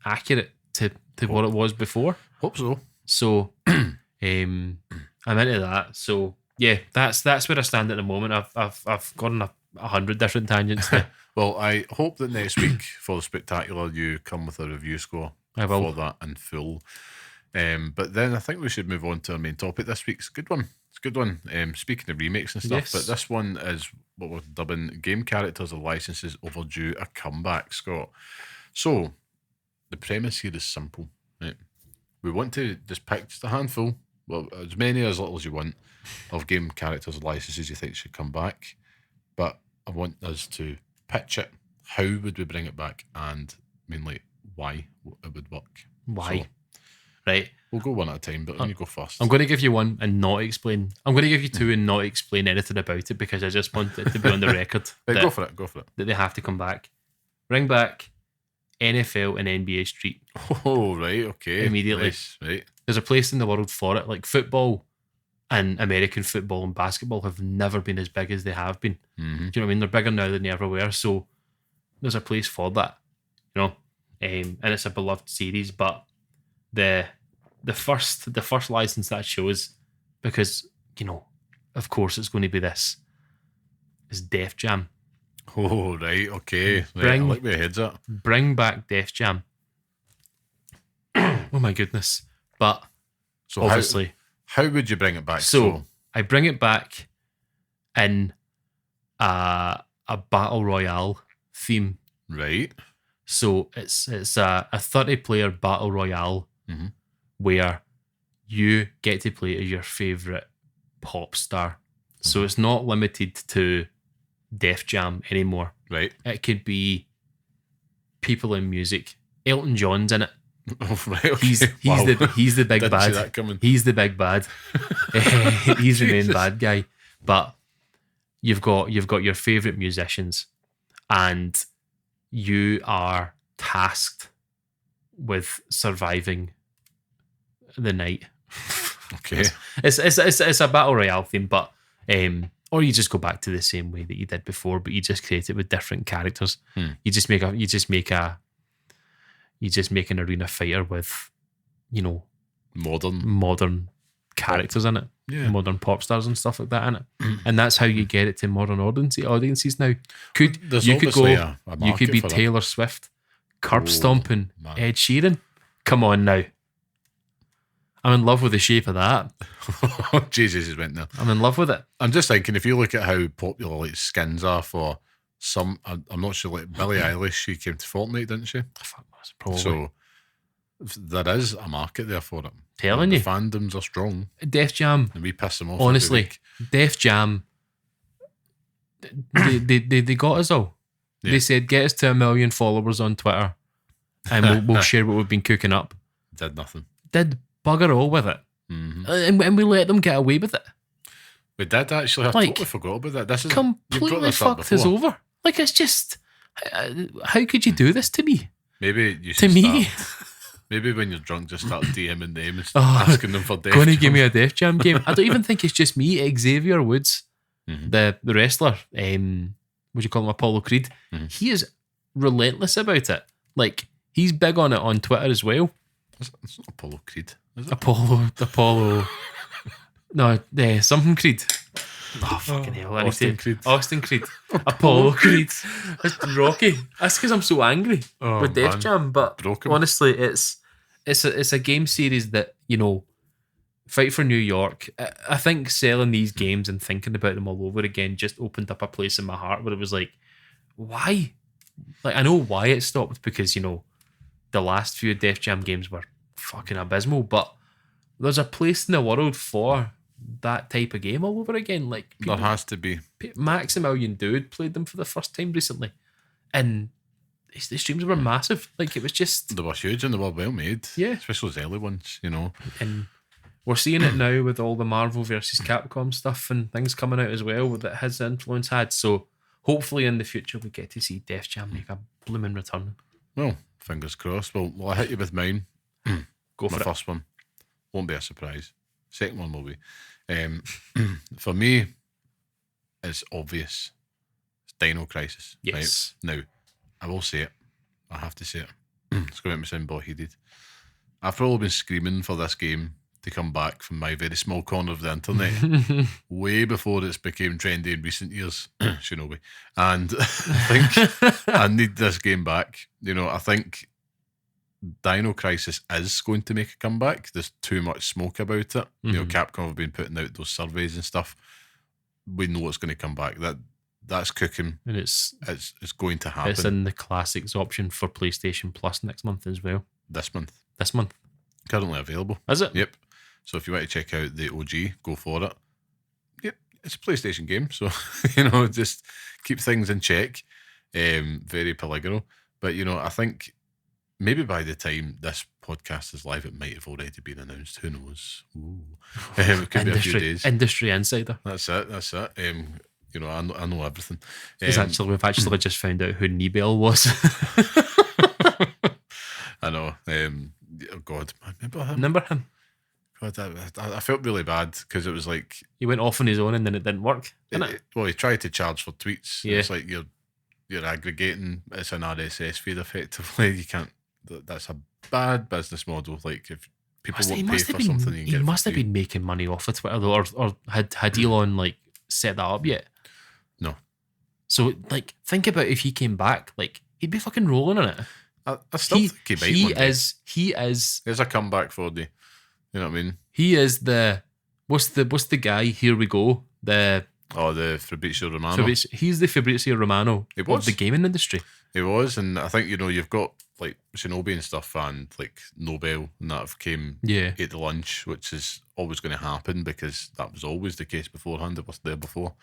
accurate to what it was before. Hope so. So I'm into that. So yeah, that's where I stand at the moment. I've gone on 100 different tangents there. Well, I hope that next week for the Spectacular you come with a review score I will. for that in full. But then I think we should move on to our main topic this week. It's a good one. Speaking of remakes and stuff, Yes. but this one is what we're dubbing game characters or licenses overdue a comeback, Scott. So the premise here is simple, right? We want to just pick just a handful, well, as many or as little as you want, of game characters or licenses you think should come back. But I want us to pitch it. How would we bring it back, and mainly why it would work? Why? So, Right. we'll go one at a time, but let me go first. I'm going to give you one and not explain. I'm going to give you two and not explain anything about it because I just want it to be on the record Right, that, go for it. that they have to come back. Bring back NFL and NBA Street. Oh, right, okay. Immediately. Nice, right. There's a place in the world for it. Like football and American football and basketball have never been as big as they have been. Mm-hmm. Do you know what I mean? They're bigger now than they ever were. So there's a place for that, you know. And it's a beloved series, but the the first license that I chose, because, of course it's going to be this, is Def Jam. Oh, right, okay. Right, I like where your head's at. Bring back Def Jam. Oh my goodness. But So obviously... How would you bring it back? So I bring it back in a battle royale theme. Right. So it's a 30-player battle royale where you get to play as your favourite pop star. So it's not limited to Def Jam anymore. Right. It could be people in music. Elton John's in it. Oh, right, okay. He's the big Didn't bad. see that coming. He's the big bad. He's the main bad guy. But you've got your favourite musicians, and you are tasked with surviving the night. Okay. It's a battle royale theme, but or you just go back to the same way that you did before, but you just create it with different characters. You just make an arena fighter with, modern characters in it. Yeah. Modern pop stars and stuff like that in it. And that's how you get it to modern audiences now. You could be Taylor Swift, curb stomping Ed Sheeran. Come on now. I'm in love with the shape of that. Jesus, he's went there. I'm in love with it. I'm just thinking, if you look at how popular like skins are for some, I'm not sure, like Billie Eilish, she came to Fortnite, didn't she? Probably. So there is a market there for it. Telling you. The fandoms are strong. Def Jam. And we piss them off. Honestly, Def Jam, they got us all. Yeah. They said, get us to 1 million followers on Twitter and we'll share what we've been cooking up. Did nothing. Did bugger all with it. And we let them get away with it. We did actually. I totally forgot about that. This is completely fucked us over. Like, it's just, how could you do this to me? Maybe you should maybe when you're drunk, just start DMing them and asking them for Def Jam. Going to give me a Def Jam game. I don't even think it's just me. Xavier Woods, the wrestler, would you call him, Apollo Creed? He is relentless about it. Like, he's big on it on Twitter as well. It's not Apollo Creed, is it? Apollo. No, something Creed. Oh, fucking hell. Austin Creed. Apollo Creed. It's Rocky. That's because I'm so angry with Def Jam. But honestly, it's a game series that, Fight for New York. I think selling these games and thinking about them all over again just opened up a place in my heart where it was like, why? Like, I know why it stopped, because, the last few Def Jam games were fucking abysmal, but there's a place in the world for that type of game all over again. Like, there has to be. Maximilian Dude played them for the first time recently, and the streams were massive. Like, it was just, they were huge and they were well made. Yeah, especially those early ones. And we're seeing it now with all the Marvel versus Capcom stuff and things coming out as well that his influence had. So hopefully in the future we get to see Def Jam make a blooming return. Well, fingers crossed. Well, I hit you with mine. Go for my first one. Won't be a surprise. Second one will be. For me, it's obvious. It's Dino Crisis. Yes. Right? Now, I will say it. I have to say it. It's going to make me sound ball-headed. I've probably been screaming for this game to come back from my very small corner of the internet way before it's became trendy in recent years. Shinobi. And I think I need this game back. I think Dino Crisis is going to make a comeback. There's too much smoke about it. Capcom have been putting out those surveys and stuff. We know it's going to come back. That's cooking, and it's going to happen. It's in the classics option for PlayStation Plus next month as well. This month, currently available. Is it? Yep. So if you want to check out the OG, go for it. Yep, it's a PlayStation game, so just keep things in check. Very polygonal, but I think maybe by the time this podcast is live, it might have already been announced. Who knows? It could be a few days. Industry insider. That's it. I know everything. We've actually just found out who Nebel was. I know. Oh God, Remember him? God, I felt really bad because it was like he went off on his own and then it didn't work. Well, he tried to charge for tweets. Yeah. It's like you're aggregating. It's an RSS feed effectively. You can't. That's a bad business model. Like, if People won't pay for something you can He get must for have free. been making money off of Twitter though, or had Elon like set that up yet? No. So like, think about if he came back, like he'd be fucking rolling in it. I still think he might one day. He is. There's a comeback for the. You know what I mean? He is the. What's the guy? Here we go. The Fabrizio Romano. He's the Fabrizio Romano of the gaming industry. He was, and I think you've got like Shinobi and stuff, and like Nobel and that have came ate the lunch, which is always going to happen because that was always the case beforehand. It was there before.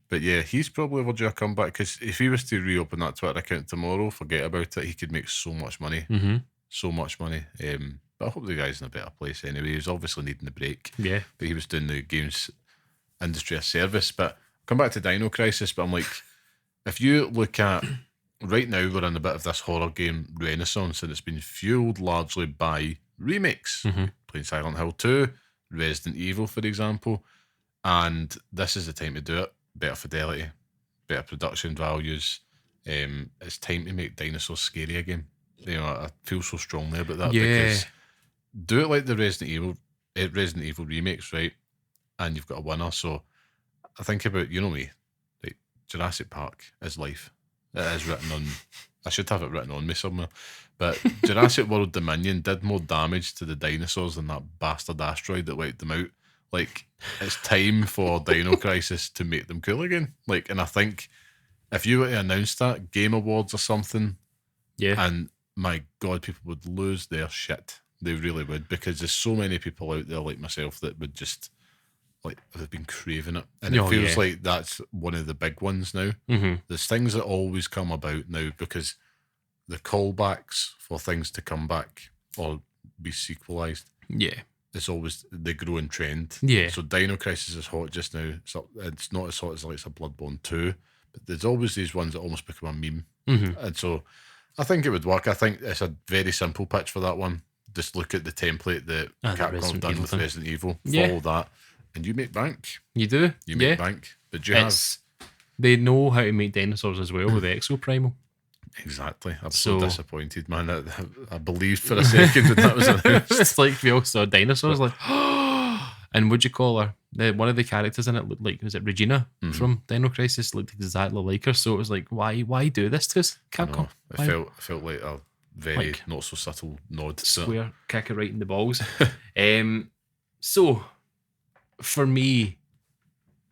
But yeah, he's probably overdue a comeback because if he was to reopen that Twitter account tomorrow, forget about it. He could make so much money. Mm-hmm. So much money. But I hope the guy's in a better place anyway. He's obviously needing the break. Yeah. But he was doing the games industry a service. But come back to Dino Crisis, but I'm like, if you look at right now, we're in a bit of this horror game renaissance, and it's been fueled largely by remakes. Mm-hmm. Playing Silent Hill 2, Resident Evil, for example. And this is the time to do it. Better fidelity, better production values. It's time to make dinosaurs scary again. I feel so strongly about that because do it like the Resident Evil remakes, right? And you've got a winner. So I think about, me, like Jurassic Park is life. It is written on. I should have it written on me somewhere. But Jurassic World Dominion did more damage to the dinosaurs than that bastard asteroid that wiped them out. Like, it's time for Dino Crisis to make them cool again. Like, and I think if you were to announce that, Game Awards or something, and my God, people would lose their shit. They really would, because there's so many people out there like myself that would just, like, have been craving it. And it feels like that's one of the big ones now. Mm-hmm. There's things that always come about now because the callbacks for things to come back or be sequelized. Yeah. It's always the growing trend. Yeah. So Dino Crisis is hot just now. It's not as hot as like a Bloodborne 2, but there's always these ones that almost become a meme. Mm-hmm. And so I think it would work. I think it's a very simple pitch for that one. Just look at the template that Capcom have done with Resident Evil. Follow that, and you make bank. You do. You make bank. But they know how to make dinosaurs as well with Exo Primal. Exactly. I'm so disappointed, man. I believed for a second when that was announced. It's like we all saw dinosaurs, like, and what'd you call her? One of the characters in it looked like, was it Regina from Dino Crisis? Looked exactly like her. So it was like, why do this to us, Capcom? It felt like a very not so subtle nod. Square kick it right in the balls. So for me,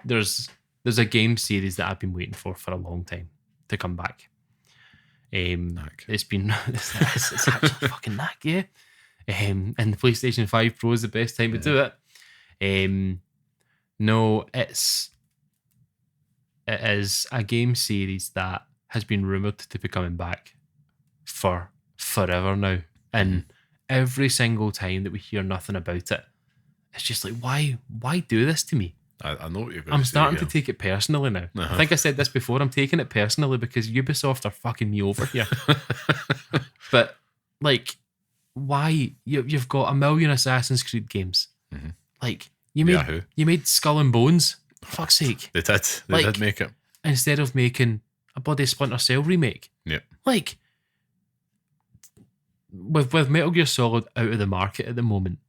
there's a game series that I've been waiting for a long time to come back. It's been it's actually fucking knack, yeah. And the PlayStation 5 Pro is the best time to do it. No, it is a game series that has been rumoured to be coming back for forever now. And every single time that we hear nothing about it, it's just like, why do this to me? I know what you're going to say. I'm starting to take it personally now. I think I said this before. I'm taking it personally because Ubisoft are fucking me over here. But like, why you've got a million Assassin's Creed games? Mm-hmm. Like you made Skull and Bones. For fuck's sake, they did. They did make it instead of making a bloody Splinter Cell remake. Yeah, like with Metal Gear Solid out of the market at the moment,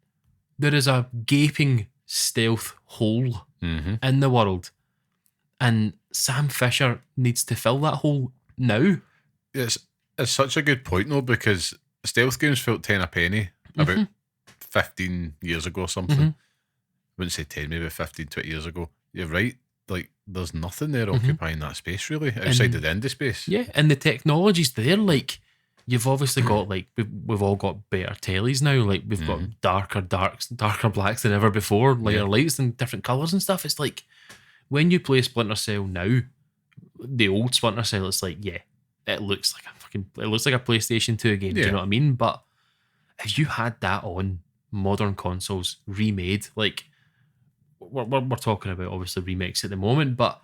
there is a gaping stealth hole in the world, and Sam Fisher needs to fill that hole now. It's such a good point though, because stealth games felt 10 a penny about 15 years ago or something. I wouldn't say 10, maybe 15, 20 years ago. You're right, like there's nothing there occupying that space really, outside of the indie space. Yeah, and the technology's there. Like you've obviously got, like, we've all got better tellies now. Like we've got darker blacks than ever before, lighter lights and different colours and stuff. It's like when you play Splinter Cell now, the old Splinter Cell, it's like, it looks like a PlayStation 2 game. Do you know what I mean? But if you had that on modern consoles remade, like we're talking about obviously remakes at the moment, but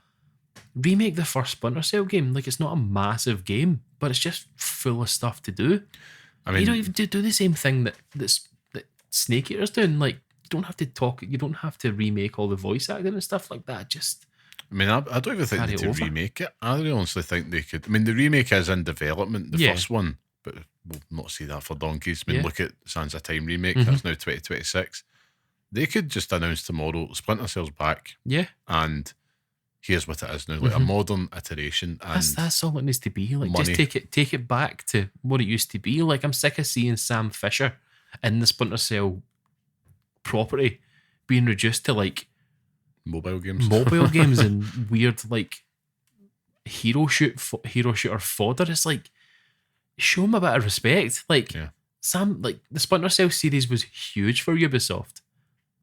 remake the first Splinter Cell game. Like, it's not a massive game, but it's just full of stuff to do. I mean, you don't even do the same thing that Snake Eater's doing. Like, you don't have to talk. You don't have to remake all the voice acting and stuff like that. Just, I mean, I don't even think they could remake it. I really honestly think they could. I mean, the remake is in development, the first one, but we'll not see that for donkeys. I mean, Yeah. look at Sands of Time remake. Mhm. That's now 2026. They could just announce tomorrow Splinter Cell's back, Yeah. and here's what it is now, like a modern iteration. And That's all it needs to be. Like, money. just take it back to what it used to be. Like, I'm sick of seeing Sam Fisher in the Splinter Cell property being reduced to like mobile games. mobile games and weird like hero shooter fodder. It's like, show him a bit of respect. Like, Yeah. Sam, like the Splinter Cell series was huge for Ubisoft,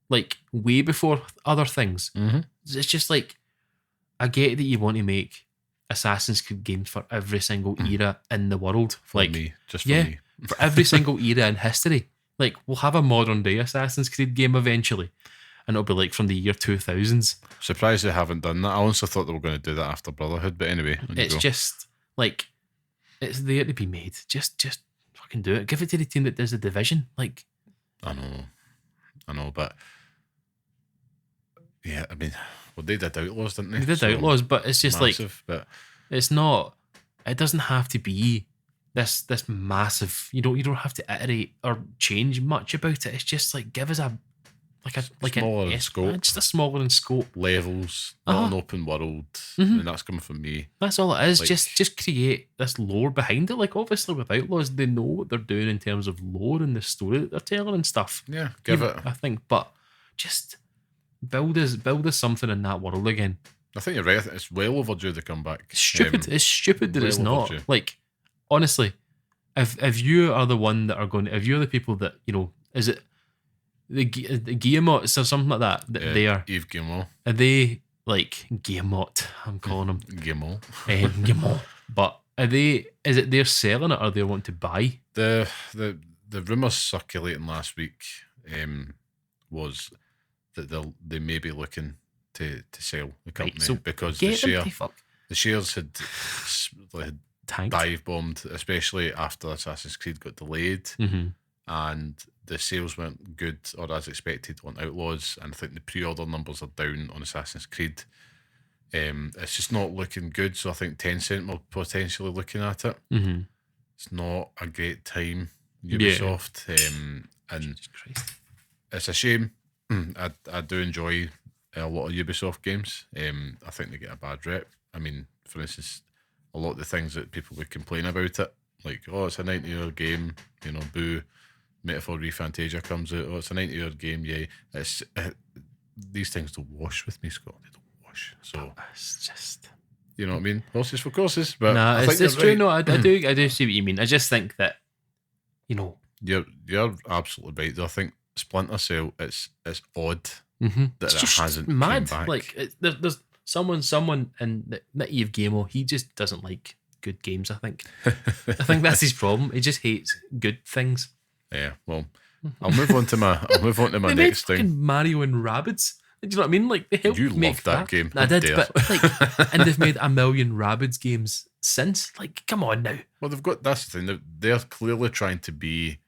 like way before other things. It's just like, I get that you want to make Assassin's Creed games for every single era in the world. For like me, just for yeah, me. for every single era in history. Like, we'll have a modern day Assassin's Creed game eventually, and it'll be like from the year 2000s. Surprised they haven't done that. I honestly thought they were going to do that after Brotherhood, but anyway, on you It's go. just like, it's there to be made. Just fucking do it. Give it to the team that does the Division. Like, I know, but yeah, I mean, well, they did Outlaws, didn't they? they did So, Outlaws, but it's just massive, but it's not. It doesn't have to be this massive. You don't have to iterate or change much about it. It's just like, give us a smaller in an scope. just a smaller in scope. levels, not an open world. I Mhm. mean, that's coming from me. That's all it is. Like- Just create this lore behind it. Like, obviously with Outlaws, they know what they're doing in terms of lore and the story that they're telling and stuff. Yeah, give You it. know, I think, but just build us something in that world again. I think you're right. I think it's well overdue to come back. It's stupid. It's stupid that it's well not. overdue. Like, honestly, if you are the one that are going, if you're the people that, you know, is it the Guillemots or something like that they are? Yves Guillemot. Are they like Guillemot? I'm calling them Guillemot. Guillemot. But are they? Is it they're selling it or they want to buy? The rumours circulating last week was that they may be looking to sell the company so because Get them to fuck the shares had tanked. dive bombed, especially after Assassin's Creed got delayed. Mm-hmm. And the sales weren't good or as expected on Outlaws, and I think the pre-order numbers are down on Assassin's Creed. It's just not looking good, so I think Tencent will potentially looking at it. Mm-hmm. It's not a great time, Yeah. Ubisoft, and Jesus Christ. it's a shame. I do enjoy a lot of Ubisoft games. I think they get a bad rep. I mean, for instance, a lot of the things that people would complain about it, like, oh, it's a 90-hour game, you know, boo. Metaphor Fantasia comes out, oh, it's a 90-hour game, yeah. It's these things don't wash with me, Scott. They don't wash. So It's just you know what I mean? Horses for courses. But nah. I think It's you're true. right. No, I do see what you mean. I just think that, you know, You're absolutely right. I think Splinter Cell, it's odd that it's it just hasn't mad. came back. Like, there's someone in the Eve Gamo. He just doesn't like good games. I think that's his problem. He just hates good things. Yeah, well, I'll move on to my They made next fucking thing. Mario and Rabbids. Do you know what I mean? Like, they helped You make loved that game. I How did, dare. but like, and they've made a million Rabbids games since. Like, come on now. Well, that's the thing. They're clearly trying to be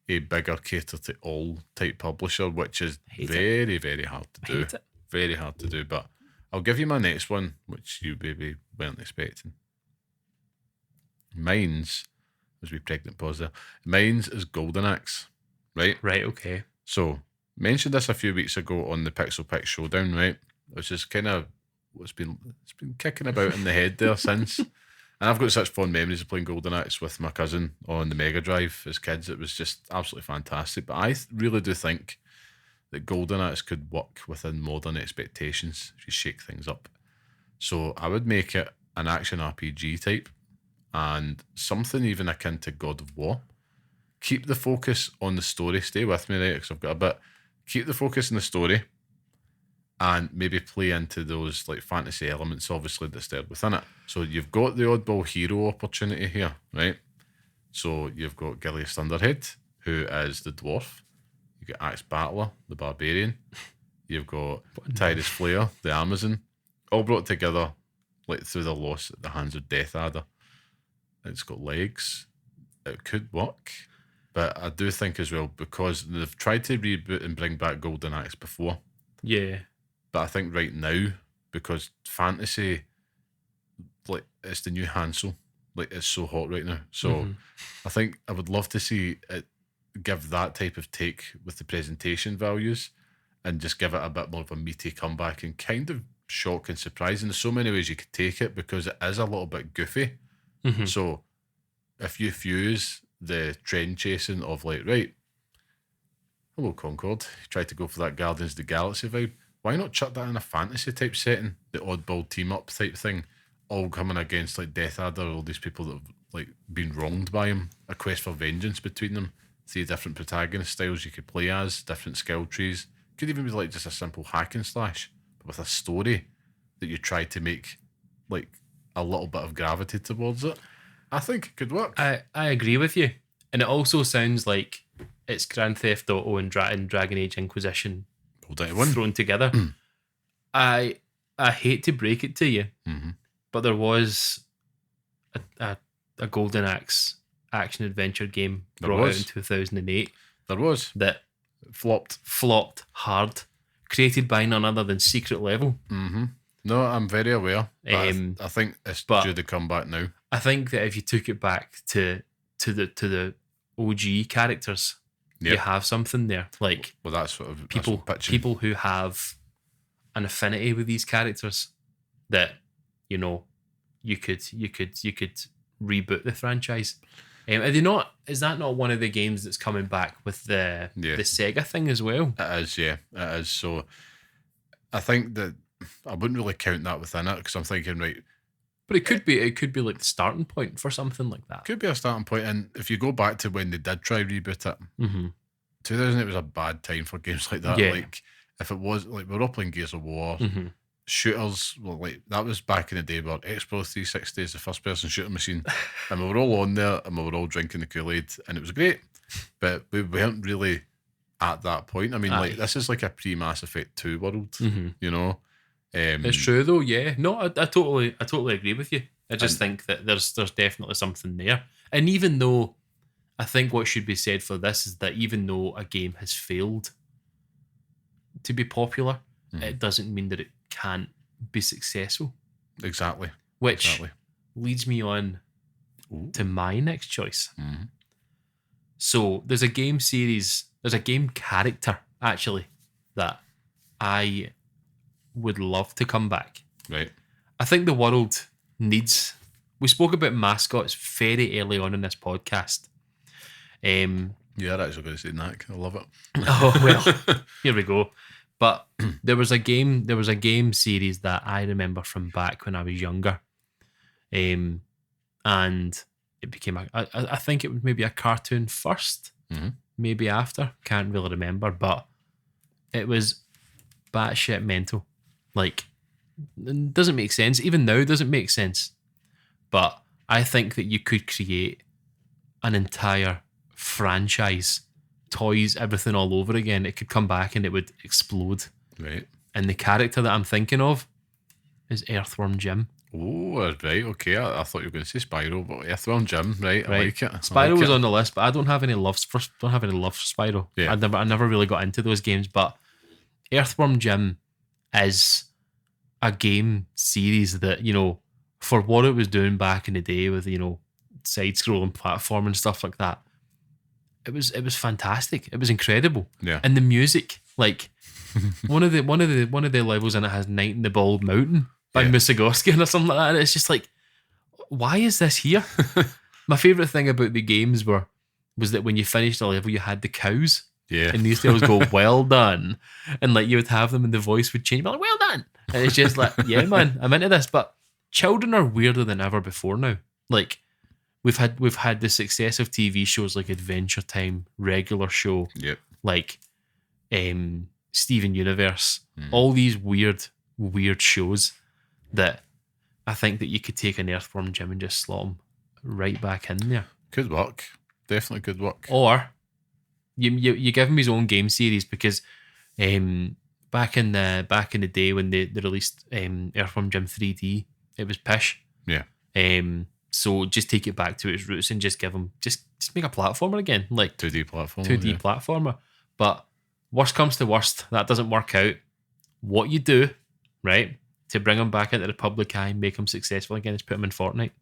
a bigger cater to all type publisher, which is Hate it. very, very hard to do. Hate it. Very hard to do. But I'll give you my next one, which you maybe weren't expecting. Mine's, as we pregnant pause there, mine's is Golden Axe, right? Right. Okay. So, mentioned this a few weeks ago on the Pixel Picks Showdown, right? Which is kind of it's been kicking about in the head there since. And I've got such fond memories of playing Golden Axe with my cousin on the Mega Drive as kids. It was just absolutely fantastic. But I really do think that Golden Axe could work within modern expectations if you shake things up. So I would make it an action RPG type and something even akin to God of War. Keep the focus on the story. Stay with me, right? Because I've got a bit. Keep the focus on the story and maybe play into those like fantasy elements, obviously, that's there within it. So you've got the oddball hero opportunity here, right? So you've got Gilius Thunderhead, who is the dwarf. You've got Axe Battler, the barbarian. You've got Tyrus Flair, the Amazon, all brought together like through the loss at the hands of Death Adder. It's got legs. It could work. But I do think as well, because they've tried to reboot and bring back Golden Axe before. Yeah. But I think right now, because fantasy, like, it's the new Hansel. like it's so hot right now. So I think I would love to see it give that type of take with the presentation values and just give it a bit more of a meaty comeback and kind of shock and surprise. And there's so many ways you could take it because it is a little bit goofy. So if you fuse the trend chasing of like, right, hello Concord, you tried to go for that Guardians of the Galaxy vibe, why not chuck that in a fantasy type setting, the oddball team up type thing, all coming against like Death Adder, all these people that have like been wronged by him, a quest for vengeance between them, 3 different protagonist styles you could play as, different skill trees, could even be like just a simple hack and slash, but with a story that you try to make like a little bit of gravity towards it. I think it could work. I agree with you. And it also sounds like it's Grand Theft Auto and Dragon Age Inquisition thrown together. I hate to break it to you, but there was a Golden Axe action adventure game brought out in 2008. There was. That flopped hard. Created by none other than Secret Level. No, I'm very aware. I think it's due to come back now. I think that if you took it back to the OG characters, you have something there. Like, well, that's sort of people who have an affinity with these characters that you could reboot the franchise. Are they not? Is that not one of the games that's coming back with the Sega thing as well? It is, yeah, it is. So I think that I wouldn't really count that within it because I'm thinking, right, but it could be like the starting point for something like that. Could be a starting point, and if you go back to when they did try reboot it, 2008 was a bad time for games like that. Yeah. Like if it was like we were all playing Gears of War. Shooters, well, like that was back in the day where Xbox 360 is the first person shooter machine, and we were all on there and we were all drinking the Kool-Aid, and it was great, but we weren't really at that point. I mean, like this is like a pre-Mass Effect 2 world, you know. It's true though, yeah. No, I totally agree with you. I just think that there's definitely something there, and even though I think what should be said for this is that even though a game has failed to be popular, it doesn't mean that it can't be successful. Exactly. Which leads me on to my next choice. So there's a game character actually that I would love to come back. Right. I think the world needs. We spoke about mascots very early on in this podcast. You're actually going to say Knack. I love it. Oh well, here we go. But there was a game series that I remember from back when I was younger, and it became I think it was maybe a cartoon first, maybe after. Can't really remember, but it was batshit mental. Like, it doesn't make sense. Even now, it doesn't make sense. But I think that you could create an entire franchise. Toys, everything all over again. It could come back and it would explode. Right. And the character that I'm thinking of is Earthworm Jim. Oh, right. Okay. I thought you were going to say Spyro, but Earthworm Jim. Right. I like it. Spyro was on the list, but I don't have any love for Spyro. Yeah. I never really got into those games, but Earthworm Jim is a game series that, for what it was doing back in the day with, side-scrolling platform and stuff like that, it was fantastic. It was incredible. Yeah. And the music, like one of the levels in it has Night in the Bald Mountain by Mussorgsky or something like that. And it's just like, why is this here? My favourite thing about the games was that when you finished the level, you had the cows. Yeah. And these things go, well done. And like you would have them and the voice would change. Like, well done. And it's just like, yeah, man, I'm into this. But children are weirder than ever before now. Like, We've had the success of TV shows like Adventure Time, Regular Show, like Steven Universe, all these weird shows that I think that you could take an Earthworm Jim and just slot him right back in there. Could work. Definitely could work. Or you give him his own game series because back in the day when they released Earthworm Jim 3D, it was pish. Yeah. So just take it back to its roots and just give them just make a platformer again, like 2D platformer. Platformer. But worst comes to worst, that doesn't work out. What you do, right, to bring them back into the public eye, make them successful again, is put them in Fortnite.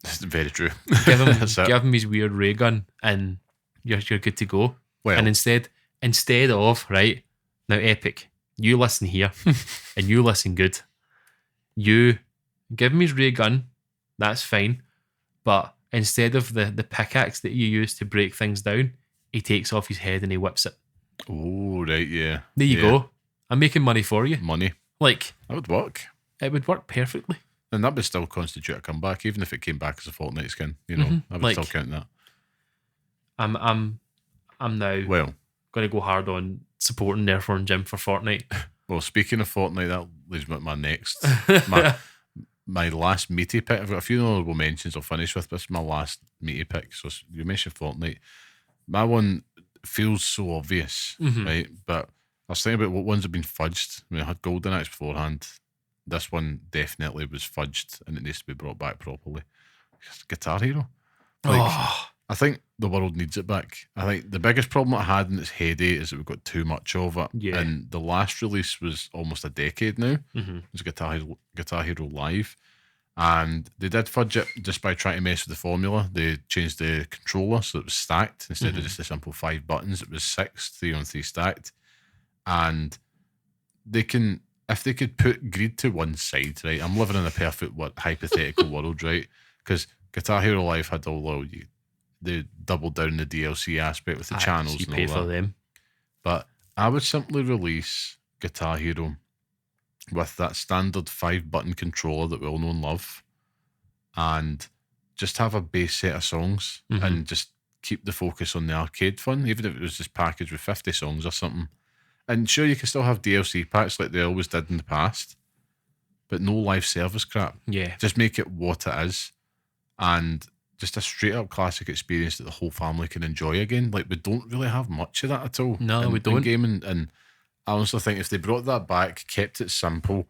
It's very true. Give him, That's it. give him his weird ray gun, and you're good to go. Well, And instead of, right, now Epic, you listen here, and you listen good. You give him his ray gun, that's fine, but instead of the pickaxe that you use to break things down, he takes off his head and he whips it. oh, right, yeah. There you Yeah. go. I'm making money for you. Money. Like, That would work. it would work perfectly. And that would still constitute a comeback, even if it came back as a Fortnite skin. You know, Mhm. I would Like- still count that. I'm now Well, going to go hard on supporting Therefore and Jim for Fortnite. well, speaking of Fortnite, that leads me to my next. My last meaty pick. I've got a few honorable mentions I'll finish with. This is my last meaty pick. So you mentioned Fortnite. My one feels so obvious, Mhm. right? But I was thinking about what ones have been fudged. I mean, I had Golden Axe beforehand. This one definitely was fudged and it needs to be brought back properly. Guitar Hero. Like, Oh, I think the world needs it back. I think the biggest problem it had in its heyday is that we've got too much of it. Yeah. And the last release was almost a decade now. mhm. It was Guitar Hero Live. And they did fudge it just by trying to mess with the formula. They changed the controller so it was stacked. Instead of just a simple 5 buttons, it was 6, 3-on-3 stacked. And they can, if they could put greed to one side, right? I'm living in a perfect hypothetical world, right? Because Guitar Hero Live had they doubled down the DLC aspect with the Aye, channels so you and pay all for that. them. But I would simply release Guitar Hero with that standard 5-button controller that we all know and love, and just have a base set of songs Mhm. and just keep the focus on the arcade fun, even if it was just packaged with 50 songs or something. And sure, you can still have DLC packs like they always did in the past, but no live service crap. Yeah. Just make it what it is, and just a straight up classic experience that the whole family can enjoy again. Like, we don't really have much of that at all. No, we don't. In gaming, and I honestly think if they brought that back, kept it simple,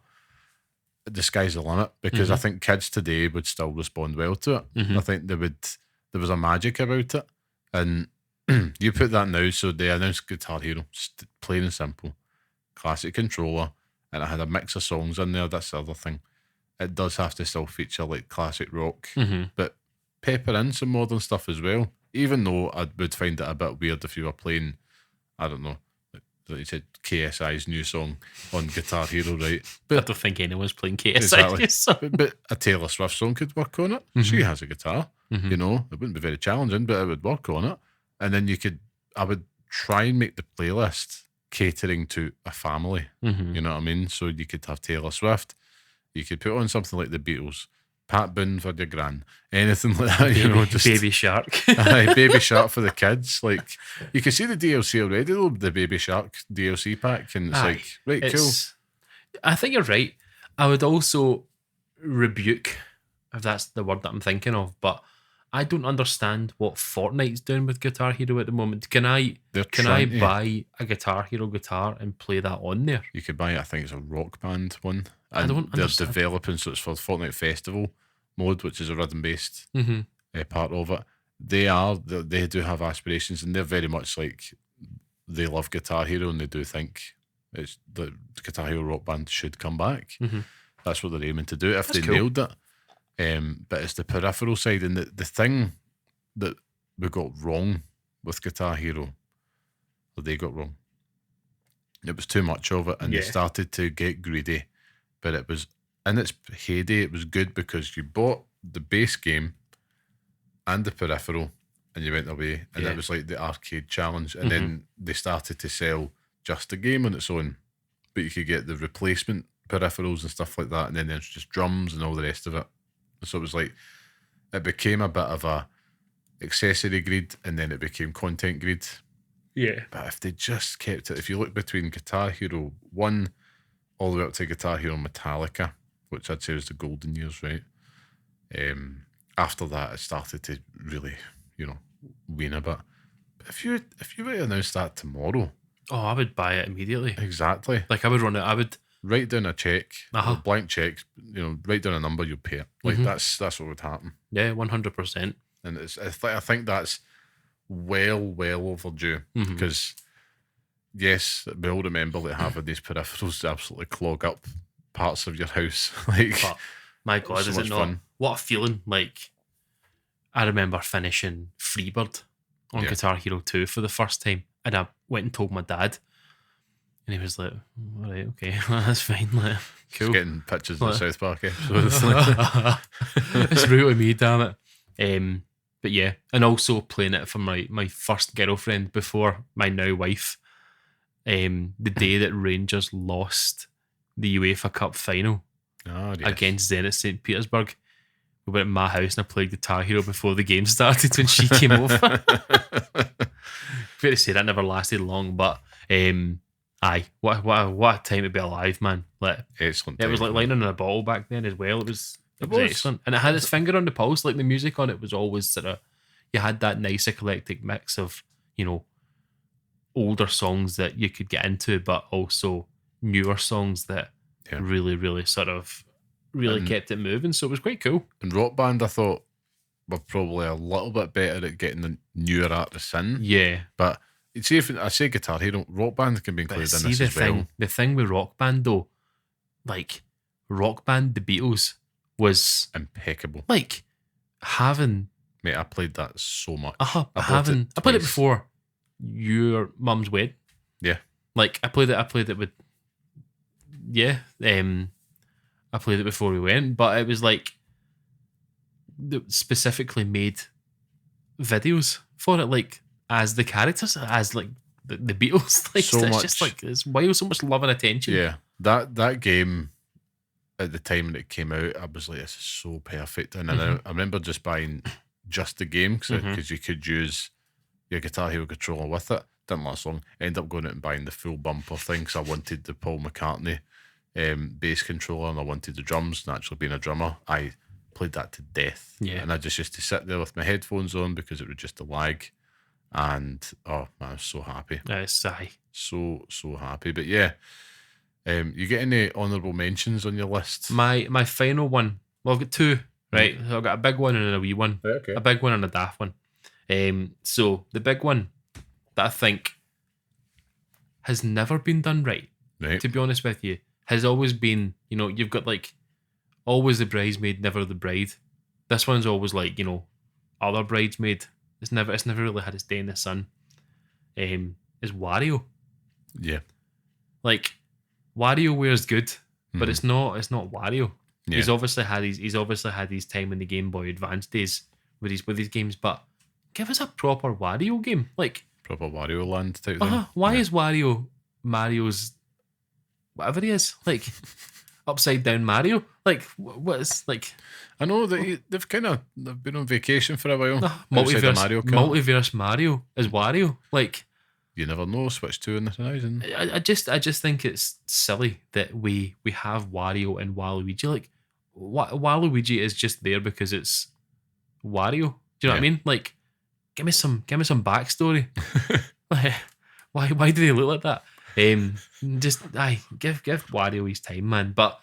the sky's the limit, because I think kids today would still respond well to it. Mhm. I think there was a magic about it, and you put that now. So they announced Guitar Hero, just plain and simple, classic controller, and it had a mix of songs in there. That's the other thing. It does have to still feature like classic rock, Mhm. but pepper in some modern stuff as well. Even though I would find it a bit weird if you were playing, I don't know, like you said, KSI's new song on Guitar Hero, right? I don't think anyone's playing KSI. Exactly. So. But a Taylor Swift song could work on it. She has a guitar, Mhm. you know, it wouldn't be very challenging, but it would work on it. And then I would try and make the playlist catering to a family, Mhm. you know what I mean? So you could have Taylor Swift, you could put on something like the Beatles, Pat Boone for your gran, anything like that, you know, just Baby Shark. Aye, Baby Shark for the kids. Like, you can see the DLC already, though, the Baby Shark DLC pack, and it's Aye, like, right, cool. It's- I think you're right. I would also rebuke, if that's the word that I'm thinking of, but I don't understand what Fortnite's doing with Guitar Hero at the moment. Can I They're can I trying to- buy a Guitar Hero guitar and play that on there? You could buy it, I think it's a Rock Band one. I And don't they're understand. developing, so it's for Fortnite Festival mode, which is a rhythm based Mm-hmm. part of it. They do have aspirations, and they're very much like, they love Guitar Hero, and they do think it's the Guitar Hero Rock Band should come back. Mhm. That's what they're aiming to do if That's they cool. nailed it. But it's the peripheral side, and the thing that we got wrong with Guitar Hero, or they got wrong, it was too much of it, and they Yeah. started to get greedy. But it was, in its heyday, it was good because you bought the base game and the peripheral, and you went away, and Yeah. it was like the arcade challenge. And then they started to sell just the game on its own, but you could get the replacement peripherals and stuff like that, and then there's just drums and all the rest of it. So it was like, it became a bit of a accessory greed, and then it became content greed. Yeah. But if they just kept it, if you look between Guitar Hero 1 all the way up to Guitar Hero Metallica, which I'd say was the golden years, right? After that, it started to really, wane a bit. But if you were to announce that tomorrow, Oh, I would buy it immediately. exactly, Like, I would run it. I would. write down a check, Uh-huh. a blank check, write down a number, you pay it. Like, that's what would happen. Yeah, 100%. And I think that's well overdue, Mhm. because yes, we all remember that having these peripherals absolutely clog up parts of your house. Like, But my God, So is much it not? fun. What a feeling! Like, I remember finishing Freebird on Yeah. Guitar Hero 2 for the first time, and I went and told my dad, and he was like, all right, okay, that's fine. Like, cool. Getting pictures of the South Park episode. It's real to me, damn it. But yeah, and also playing it for my first girlfriend before my now wife. The day that Rangers lost the UEFA Cup final against Zenit St. Petersburg, we went to my house and I played Guitar Hero before the game started when she came over. Fair to say that never lasted long, but aye, what a time to be alive, man! Like, excellent. It was like lightning in a bottle back then as well. It was excellent, and it had its finger on the pulse. Like the music on it was always sort of, you had that nice eclectic mix of, you know, older songs that you could get into, but also newer songs that really sort of kept it moving. So it was quite cool. And Rock Band, I thought, were probably a little bit better at getting the newer artists in. Yeah, but you'd see, if I say Guitar Hero, Rock Band can be included in this as well. The thing with Rock Band though, like Rock Band, the Beatles was impeccable. Like having, mate, I played that so much. I played it before your mum's wedding. Yeah, like I played it with. Yeah, I played it before we went, but it was like specifically made videos for it, like as the characters, as like the Beatles. Like so it's much, just like it's wild, so much love and attention. Yeah, that game at the time when it came out, I was like, this is so perfect. And then I remember just buying just the game because you could use your Guitar Hero controller with it. Didn't last long. Ended up going out and buying the full bumper thing because I wanted the Paul McCartney bass controller and I wanted the drums. Naturally, being a drummer, I played that to death. Yeah. And I just used to sit there with my headphones on because it was just a lag. And oh man, I was so happy. So happy. But yeah, you get any honourable mentions on your list? My final one. Well, I've got two. Right, I've got a big one and a wee one. Okay. A big one and a daft one. So the big one that I think has never been done right. To be honest with you, has always been, you know, you've got like always the bridesmaid, never the bride. This one's always like, you know, other bridesmaid. It's never really had its day in the sun. Is Wario. Yeah. Like WarioWare's good, but it's not Wario. Yeah. He's obviously had his time in the Game Boy Advance days with his games, but give us a proper Wario game. Like proper Wario Land type thing. Why is Wario Mario's whatever he is? Like upside down Mario? Like what is like I know that they've been on vacation for a while. Multiverse Mario is Wario. Like you never know. Switch 2 in the horizon. I just think it's silly that we have Wario and Waluigi. Like Waluigi is just there because it's Wario. Do you know what I mean? Like give me some backstory. Like, why do they look like that? Give Wario his time, man. But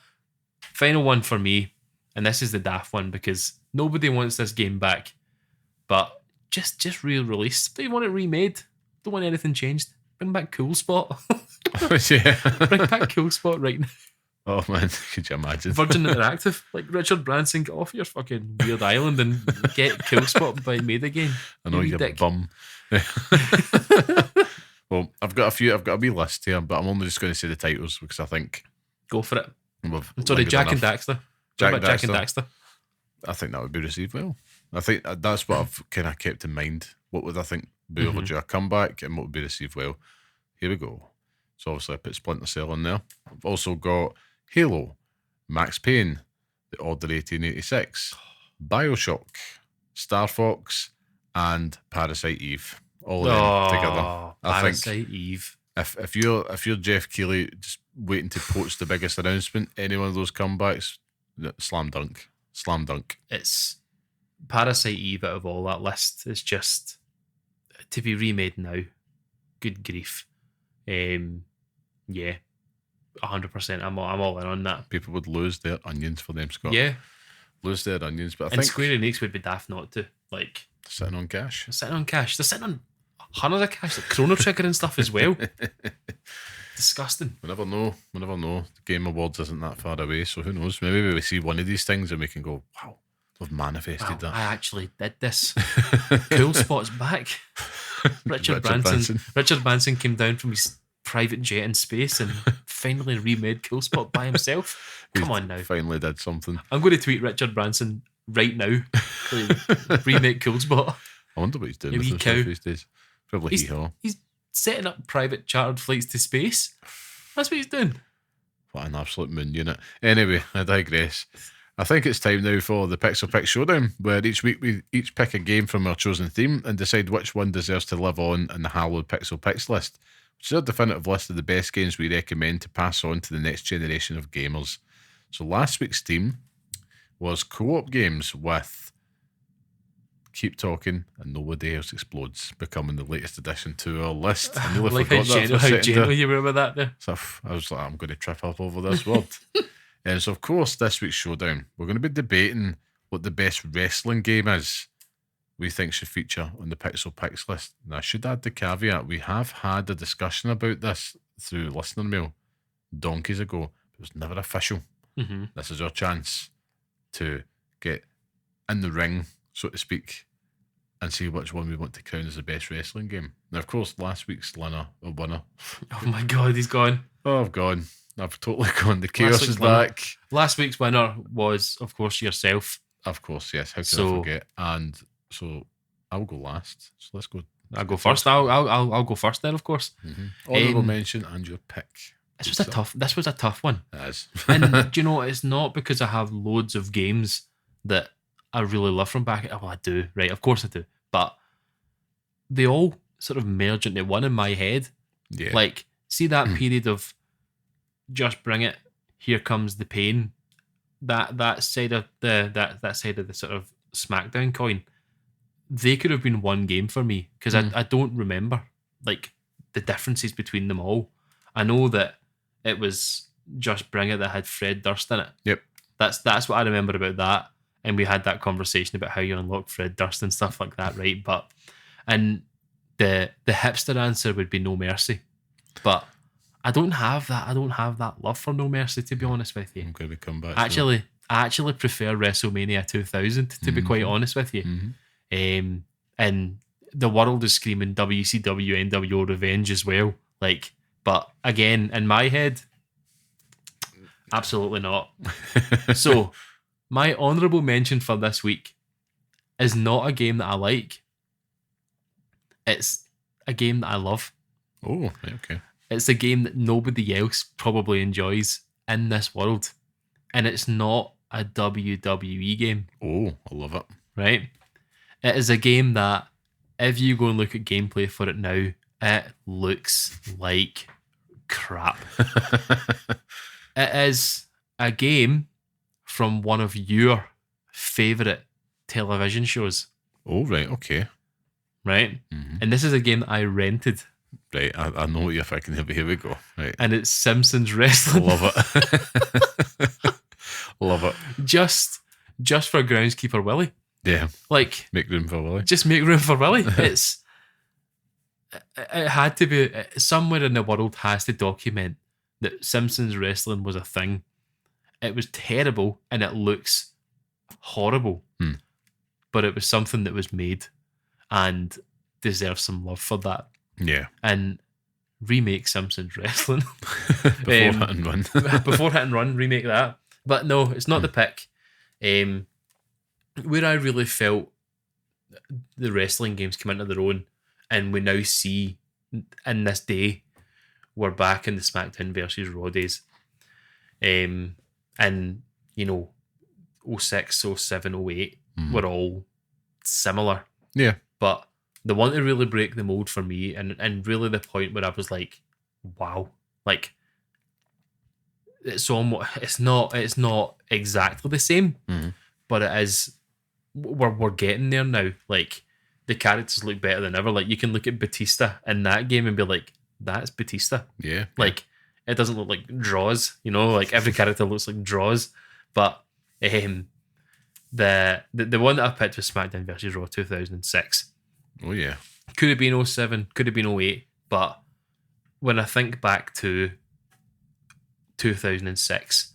final one for me, and this is the daft one because nobody wants this game back, but just re-release. They want it remade. Don't want anything changed. Bring back Cool Spot. Yeah. Bring back Cool Spot right now. Oh man, could you imagine? Virgin Interactive, like Richard Branson, get off your fucking weird island and get Cool Spot by made again. I know you're a bum. Well, I've got a wee list here, but I'm only just going to say the titles because I think go for it. Sorry, Jack and Daxter. Jack and Daxter. I think that would be received well. I think that's what I've kind of kept in mind. What would I think be overdue a comeback and what would be received well? Here we go. So obviously I put Splinter Cell in there. I've also got Halo, Max Payne, The Order 1886, Bioshock, Star Fox, and Parasite Eve. All together. Parasite Eve. If you're Jeff Keighley just waiting to poach the biggest announcement, any one of those comebacks, slam dunk. It's Parasite Eve out of all that list is just to be remade now. Good grief. Yeah, 100%. I'm all in on that. People would lose their onions for them, Scott. Yeah, lose their onions. But I and think Square Enix would be daft not to. Like sitting on cash. They're sitting on hundreds of cash, like Chrono Trigger and stuff as well. Disgusting. We never know. The Game Awards isn't that far away, so who knows? Maybe we see one of these things and we can go, wow, I've manifested that. I actually did this. Cool Spot's back. Richard Branson came down from his private jet in space and finally remade Cool Spot by himself. Come on now. Finally did something. I'm going to tweet Richard Branson right now. Remake Cool Spot. I wonder what he's doing Maybe with himself these days. Probably he's setting up private chartered flights to space. That's what he's doing. What an absolute moon unit. Anyway, I digress. I think it's time now for the Pixel Picks Showdown, where each week we each pick a game from our chosen theme and decide which one deserves to live on in the hallowed Pixel Picks list, which is a definitive list of the best games we recommend to pass on to the next generation of gamers. So last week's theme was co-op games with Keep Talking and Nobody Else Explodes, becoming the latest addition to our list. I nearly like forgot that for a how second gentle there. you were with that there. So I was like, I'm going to trip up over this word. And so, of course, this week's showdown, we're going to be debating what the best wrestling game is we think should feature on the Pixel Picks list. Now, I should add the caveat, we have had a discussion about this through listener mail donkeys ago. It was never official. Mm-hmm. This is our chance to get in the ring, so to speak, and see which one we want to crown as the best wrestling game. Now, of course, last week's winner. Oh my God, he's gone. Oh, I've gone. I've totally gone. The chaos is winner. back. Last week's winner was, of course, yourself. Of course, yes. How could I forget? And so I'll go last. So let's go. I'll go first. I'll go first then, of course. Mm-hmm. Honourable mention and your pick. This was a tough one. It is. And do you know, it's not because I have loads of games that I really love from back. Well, I do, right? Of course I do. But they all sort of merge into one in my head. Yeah. Like, see that period of Just Bring It, Here Comes the Pain. That side of that side of the sort of SmackDown coin. They could have been one game for me because I don't remember like the differences between them all. I know that it was Just Bring It that had Fred Durst in it. Yep. That's what I remember about that. And we had that conversation about how you unlock Fred Durst and stuff like that, right? But and the hipster answer would be No Mercy. But I don't have that. I don't have that love for No Mercy, to be honest with you. I'm going to come back. I actually prefer WrestleMania 2000, to be quite honest with you. Mm-hmm. And the world is screaming WCW NWO Revenge as well. Like, but again, in my head, absolutely not. So, my honourable mention for this week is not a game that I like. It's a game that I love. Oh, okay. It's a game that nobody else probably enjoys in this world. And it's not a WWE game. Oh, I love it. Right? It is a game that, if you go and look at gameplay for it now, it looks like crap. It is a game from one of your favourite television shows. Oh, right, okay. Right? Mm-hmm. And this is a game that I rented. Right, I know what you're thinking. Here we go. Right. And it's Simpsons Wrestling. Love it. Love it. Just for Groundskeeper Willie. Yeah. Like, make room for Willie. Just make room for Willie. It had to be, somewhere in the world has to document that Simpsons Wrestling was a thing. It was terrible and it looks horrible. But it was something that was made and deserves some love for that. Yeah. And remake Simpsons Wrestling. Before Hit and Run. Before Hit and Run, remake that. But no, it's not the pick. Where I really felt the wrestling games come into their own, and we now see in this day, we're back in the SmackDown versus Raw days. And, you know, 06, 07, 08 were all similar. Yeah. But the one to really break the mold for me, and really the point where I was like, wow, like, it's not exactly the same, but it is. We're getting there now. Like, the characters look better than ever. Like, you can look at Batista in that game and be like, that's Batista. Yeah. Like, it doesn't look like draws, you know, like every character looks like draws. But the one that I picked was SmackDown vs. Raw 2006. Oh yeah. Could have been 07, could have been 08, but when I think back to 2006,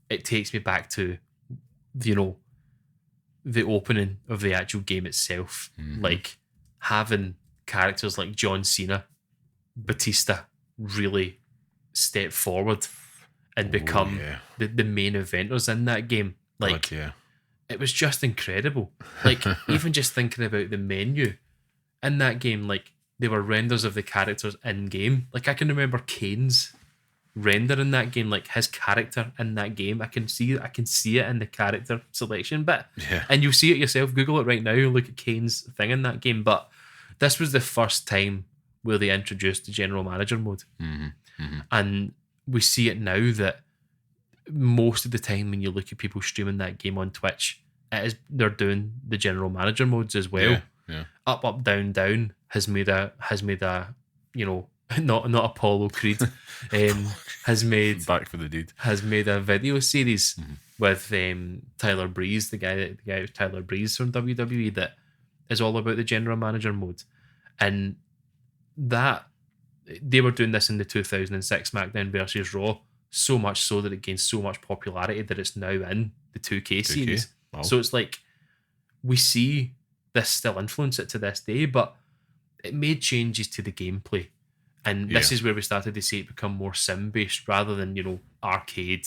it takes me back to, you know, the opening of the actual game itself, like having characters like John Cena, Batista really step forward and become the main eventers in that game. Like, it was just incredible. Like, even just thinking about the menu in that game, like, they were renders of the characters in game. Like, I can remember Kane's render in that game, like his character in that game. I can see it in the character selection bit. Yeah. And you'll see it yourself. Google it right now. Look at Kane's thing in that game. But this was the first time where they introduced the general manager mode. And we see it now that most of the time when you look at people streaming that game on Twitch, they're doing the general manager modes as well. Yeah. Up, up, down, down has made a you know, not Apollo Creed, has made Back for the Deed. Has made a video series with Tyler Breeze, the guy Tyler Breeze from WWE, that is all about the general manager mode, and that they were doing this in the 2006 SmackDown versus Raw, so much so that it gained so much popularity that it's now in the 2K series. Wow. So it's like we see this still influence it to this day, but it made changes to the gameplay. And this is where we started to see it become more sim-based rather than, you know, arcade,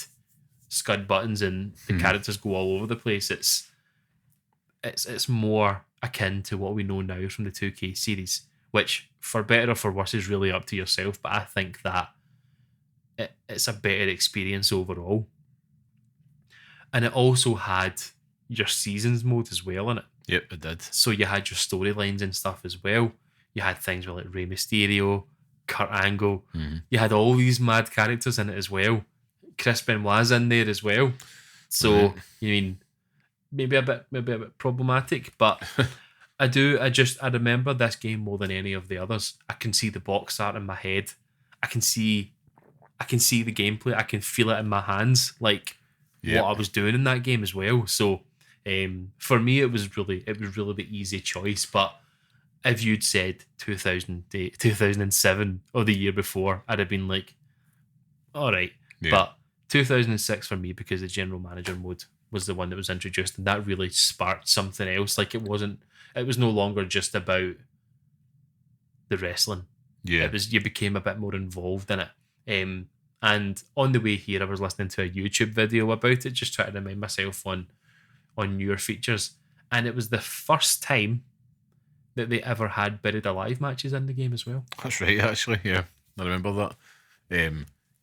scud buttons and the characters go all over the place. It's more akin to what we know now from the 2K series, which, for better or for worse, is really up to yourself. But I think that it's a better experience overall. And it also had your seasons mode as well in it. Yep, it did. So you had your storylines and stuff as well. You had things with like Rey Mysterio, Kurt Angle. You had all these mad characters in it as well. Chris Benoit's in there as well. So you mean maybe a bit problematic, but I remember this game more than any of the others. I can see the box art in my head. I can see the gameplay. I can feel it in my hands, like what I was doing in that game as well. So for me, it was really the easy choice. But if you'd said 2007 or the year before, I'd have been like, all right. Yeah. But 2006 for me, because the general manager mode was the one that was introduced, and that really sparked something else. Like it was no longer just about the wrestling. Yeah. You became a bit more involved in it. And on the way here, I was listening to a YouTube video about it, just trying to remind myself on newer features. And it was the first time that they ever had Buried Alive matches in the game as well. That's right, actually. Yeah, I remember that.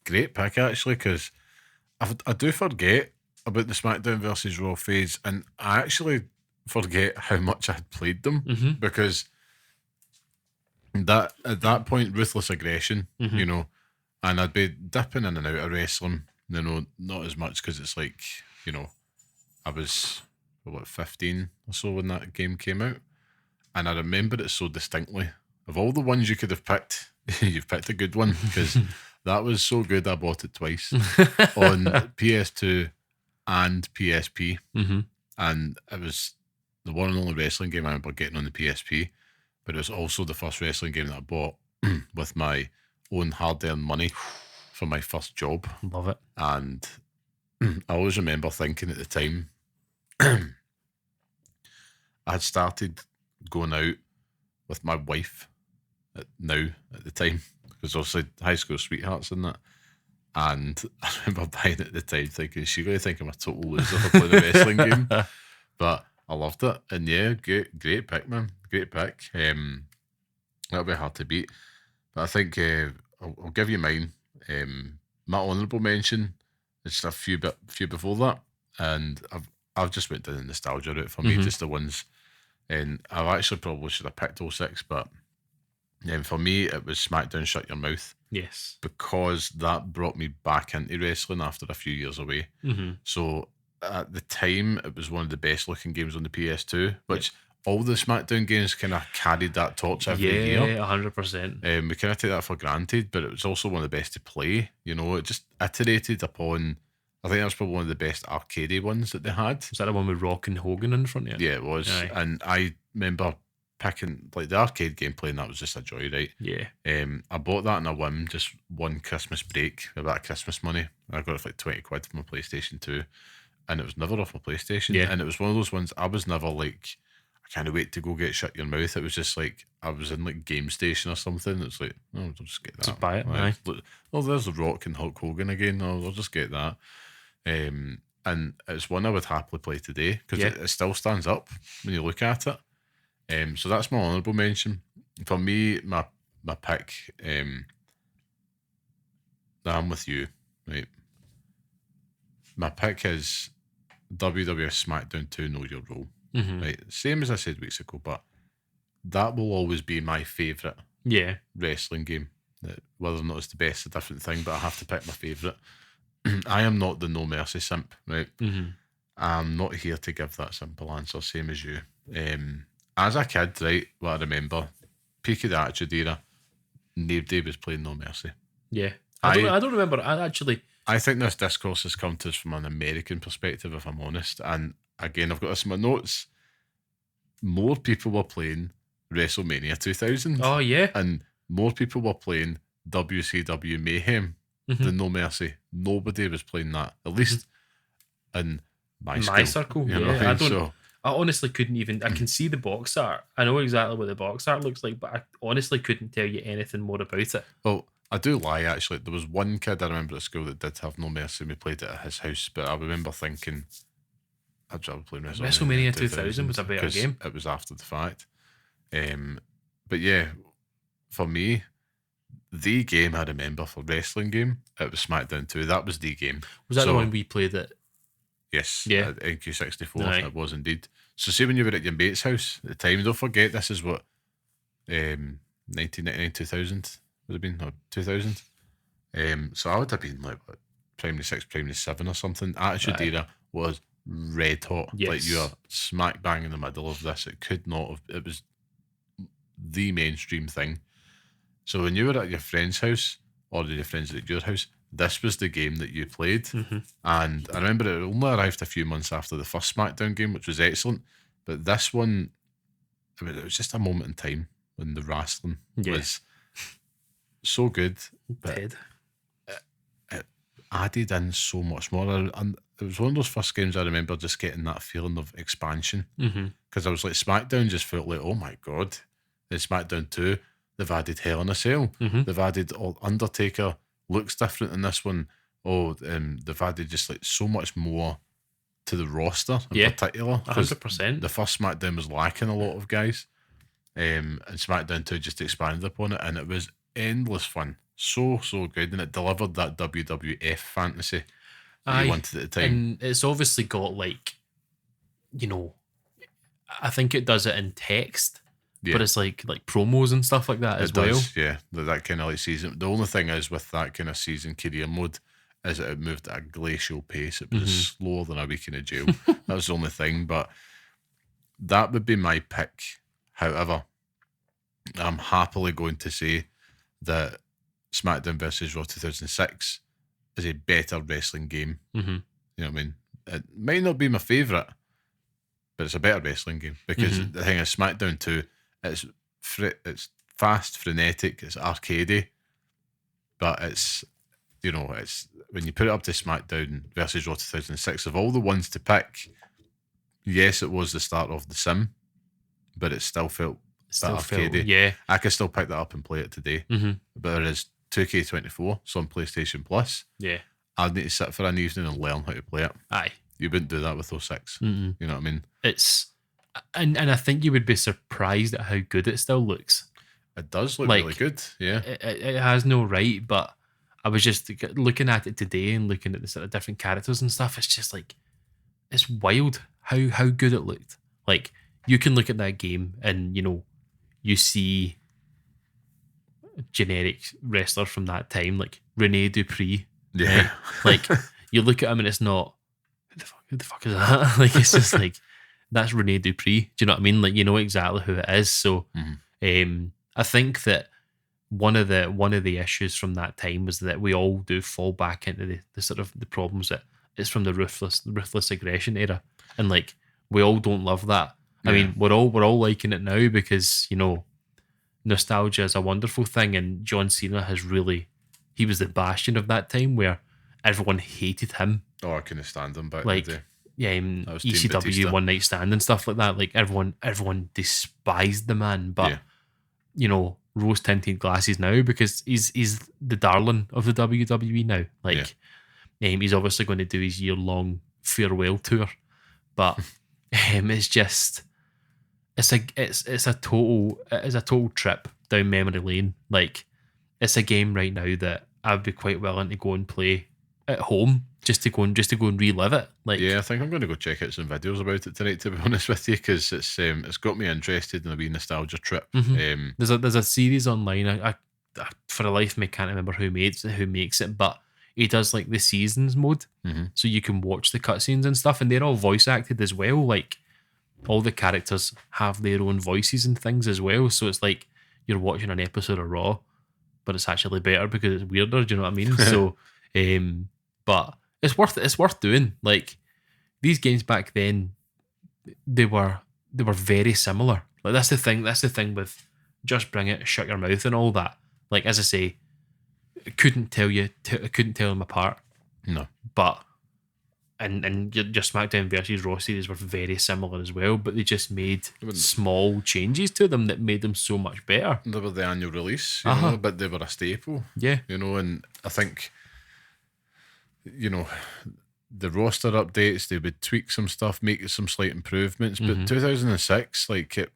Great pick, actually, because I do forget about the SmackDown versus Raw phase, and I actually forget how much I had played them, because that at that point, Ruthless Aggression, you know, and I'd be dipping in and out of wrestling, you know, not as much because it's like, you know, I was, 15 or so when that game came out. And I remember it so distinctly. Of all the ones you could have picked, you've picked a good one, because that was so good I bought it twice on PS2 and PSP. And it was the one and only wrestling game I remember getting on the PSP, but it was also the first wrestling game that I bought with my own hard-earned money for my first job. Love it. And I always remember thinking at the time, I had started going out with my wife at the time, because obviously high school sweethearts and that. And I remember buying it at the time thinking, she really think I'm a total loser for playing a wrestling game. But I loved it. And yeah, great pick, man. Great pick. That'll be hard to beat. But I think I'll give you mine. My honourable mention is a few before that. And I've just went down the nostalgia route for me, just the ones. And I actually probably should have picked 06, but for me, it was SmackDown Shut Your Mouth. Yes. Because that brought me back into wrestling after a few years away. So at the time, it was one of the best looking games on the PS2, which all the SmackDown games kind of carried that torch every year. Yeah, 100%. We kind of take that for granted, but it was also one of the best to play. You know, it just iterated upon. I think that was probably one of the best arcadey ones that they had. Was that the one with Rock and Hogan in front of you? Yeah, it was. Aye. And I remember picking, like, the arcade gameplay, and that was just a joy, right? Yeah. I bought that in a whim, just one Christmas break, with that Christmas money. I got it for like 20 quid for my PlayStation 2. and it was never off my PlayStation. Yeah. And it was one of those ones I was never like, I can't wait to go get Shut Your Mouth. It was just like I was in like Game Station or something. It's like, oh, I'll just get that. Just buy it. Like, oh, there's The Rock and Hulk Hogan again. Oh, I'll just get that. And it's one I would happily play today because it still stands up when you look at it. So that's my honourable mention. For me, my pick, I'm with you, right? My pick is WWF SmackDown 2 Know Your Role. Right, same as I said weeks ago, but that will always be my favourite wrestling game. Whether or not it's the best, a different thing, but I have to pick my favourite. I am not the No Mercy simp, right? I'm not here to give that simple answer, same as you. As a kid, right, what I remember, peak of the Attitude Era, nobody was playing No Mercy. Yeah. I don't remember. I think this discourse has come to us from an American perspective, if I'm honest. And again, I've got this in my notes. More people were playing WrestleMania 2000. Oh, yeah. And more people were playing WCW Mayhem than No Mercy. Nobody was playing that, at least in my circle. You know? I honestly couldn't even. I can see the box art. I know exactly what the box art looks like, but I honestly couldn't tell you anything more about it. Well, I do lie, actually. There was one kid I remember at school that did have No Mercy, and we played it at his house, but I remember thinking, I'd rather play WrestleMania 2000 was a better game. It was after the fact. But yeah, for me, the game I remember for wrestling game, it was SmackDown 2. That was the game. Was that the one we played at? Yes. Yeah. At NQ64, it was indeed. So see when you were at your mate's house at the time, don't forget this is what 1999, 2000 would have been, or 2000. So I would have been like what, primary 6, primary 7 or something. Attitude Era was red hot. Yes. Like you are smack bang in the middle of this. It could not have, it was the mainstream thing. So when you were at your friend's house, or your friends at your house, this was the game that you played. And I remember it only arrived a few months after the first SmackDown game, which was excellent. But this one, I mean, it was just a moment in time when the wrestling was so good. But it added in so much more. And it was one of those first games I remember just getting that feeling of expansion. Because I was like, SmackDown just felt like, oh my God. Then SmackDown 2, they've added Hell in a Cell. They've added Undertaker. Looks different in this one. They've added just like so much more to the roster in particular. 100%. The first SmackDown was lacking a lot of guys. And SmackDown 2 just expanded upon it, and it was endless fun. So good. And it delivered that WWF fantasy that you wanted at the time. And it's obviously got like, I think it does it in text. Yeah. But it's like promos and stuff like that as well. Yeah, that kind of like season. The only thing is with that kind of season career mode is that it moved at a glacial pace. It was slower than a week in a jail. That was the only thing. But that would be my pick. However, I'm happily going to say that SmackDown vs. Raw 2006 is a better wrestling game. You know what I mean? It might not be my favourite, but it's a better wrestling game because the thing is, SmackDown 2, it's fast, frenetic, it's arcadey, but it's when you put it up to SmackDown versus Raw 2006, of all the ones to pick, yes, it was the start of the sim, but it still felt arcadey. Yeah, I could still pick that up and play it today. But there is 2K24, so on PlayStation Plus. Yeah, I'd need to sit for an evening and learn how to play it. Aye, you wouldn't do that with 06. You know what I mean? It's and I think you would be surprised at how good it still looks. It does look really good. Yeah, it has no right, but I was just looking at it today and looking at the sort of different characters and stuff. It's just like, it's wild how good it looked. Like, you can look at that game and you see generic wrestler from that time, like Rene Dupree. Yeah, right? Like you look at him and it's not who the fuck is that? Like it's just like, that's Rene Dupree. Do you know what I mean? Like, you know exactly who it is. So I think that one of the issues from that time was that we all do fall back into the sort of the problems that it's from the ruthless aggression era, and like we all don't love that. I mean, we're all liking it now because nostalgia is a wonderful thing, and John Cena he was the bastion of that time where everyone hated him. Oh, I couldn't stand him back like in the day. That was Team ECW Batista. One Night Stand and stuff like that. Like everyone despised the man, but rose tinted glasses now because he's the darling of the WWE now. Like he's obviously going to do his year-long farewell tour, but it's just it's a total trip down memory lane. Like it's a game right now that I'd be quite willing to go and play at home just to go and relive it. Like, I think I'm going to go check out some videos about it tonight, to be honest with you, because it's got me interested in a wee nostalgia trip. There's a series online. I for the life of me can't remember who makes it, but he does like the seasons mode, so you can watch the cutscenes and stuff, and they're all voice acted as well. Like all the characters have their own voices and things as well, so it's like you're watching an episode of Raw, but it's actually better because it's weirder. Do you know what I mean? So, but it's worth doing. Like these games back then, they were very similar. Like that's the thing with Just Bring It, Shut Your Mouth, and all that. Like as I say, I couldn't tell them apart. No, but and your SmackDown versus Raw series were very similar as well, but they just made small changes to them that made them so much better. They were the annual release, you know, but they were a staple. Yeah, and I think the roster updates, they would tweak some stuff, make some slight improvements. But 2006, like it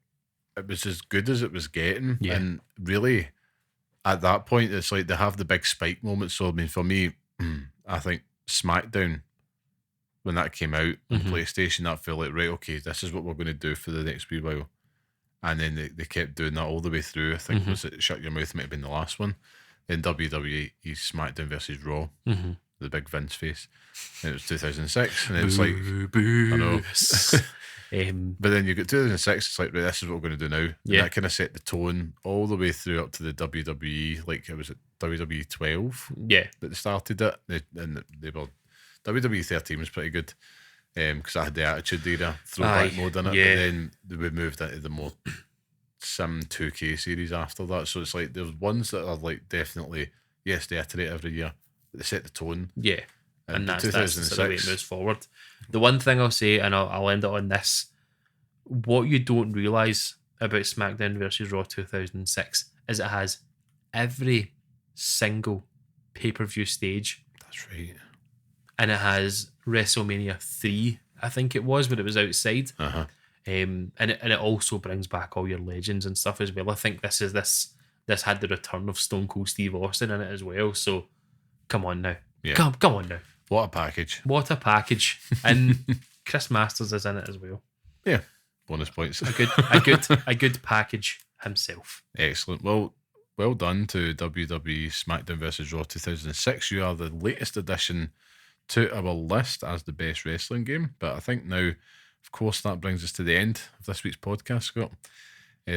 was as good as it was getting, and really at that point, it's like they have the big spike moments. So I mean, for me, I think SmackDown, when that came out on PlayStation, that felt like, right, okay, this is what we're going to do for the next wee while. And then they kept doing that all the way through. I think was it Shut Your Mouth might have been the last one. Then WWE SmackDown versus Raw, the big Vince face. And it was 2006, and it's like, I know. But then you get 2006, it's like, right, this is what we're going to do now. And that kind of set the tone all the way through up to the WWE, like it was at WWE 12 that they started it. And they were, WWE 13 was pretty good because I had the Attitude Era throwback mode in it. But then we moved into the more Sim 2K series after that. So it's like there's ones that are like definitely, yes, they iterate every year, but they set the tone. Yeah. And that's the way it moves forward. The one thing I'll say, and I'll end it on this, what you don't realise about SmackDown versus Raw 2006 is it has every single pay-per-view stage. That's right. And it has WrestleMania 3, I think it was, when it was outside. And it also brings back all your legends and stuff as well. I think this had the return of Stone Cold Steve Austin in it as well. So come on now. Yeah. Come on now. What a package. What a package. And Chris Masters is in it as well. Yeah. Bonus points. A good package himself. Excellent. Well done to WWE SmackDown vs. Raw 2006. You are the latest addition to our list as the best wrestling game. But I think now, of course, that brings us to the end of this week's podcast, Scott.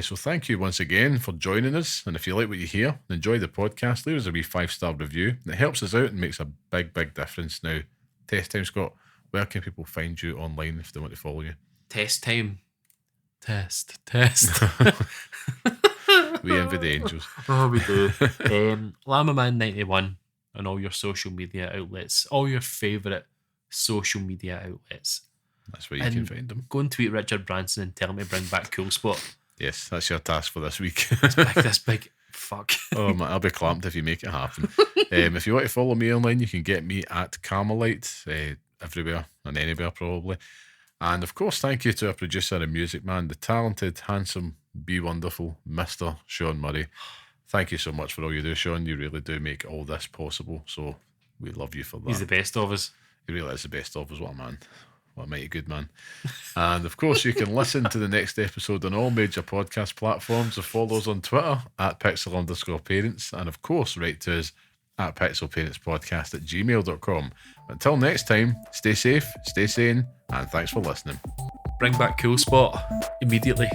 So thank you once again for joining us. And if you like what you hear, enjoy the podcast, leave us a wee 5-star review. It helps us out and makes a big, big difference. Now, test time, Scott. Where can people find you online if they want to follow you? Test time. Test. We envy the angels. Oh, we do. Llamaman91 on all your social media outlets, all your favourite social media outlets. That's where you can find them. Go and tweet Richard Branson and tell him to bring back Cool Spot. Yes, that's your task for this week. This big fuck. Oh man, I'll be clamped if you make it happen. If you want to follow me online, you can get me at Carmelite everywhere and anywhere probably. And of course, thank you to our producer and music man, the talented, handsome, be wonderful Mr. Sean Murray. Thank you so much for all you do, Sean. You really do make all this possible. So we love you for that. He's the best of us. He really is the best of us. What a man. What a mighty good man. And of course, you can listen to the next episode on all major podcast platforms or follow us on Twitter at Pixel_Parents. And of course, write to us at pixelparentspodcast@gmail.com. Until next time, stay safe, stay sane, and thanks for listening. Bring back Cool Spot immediately.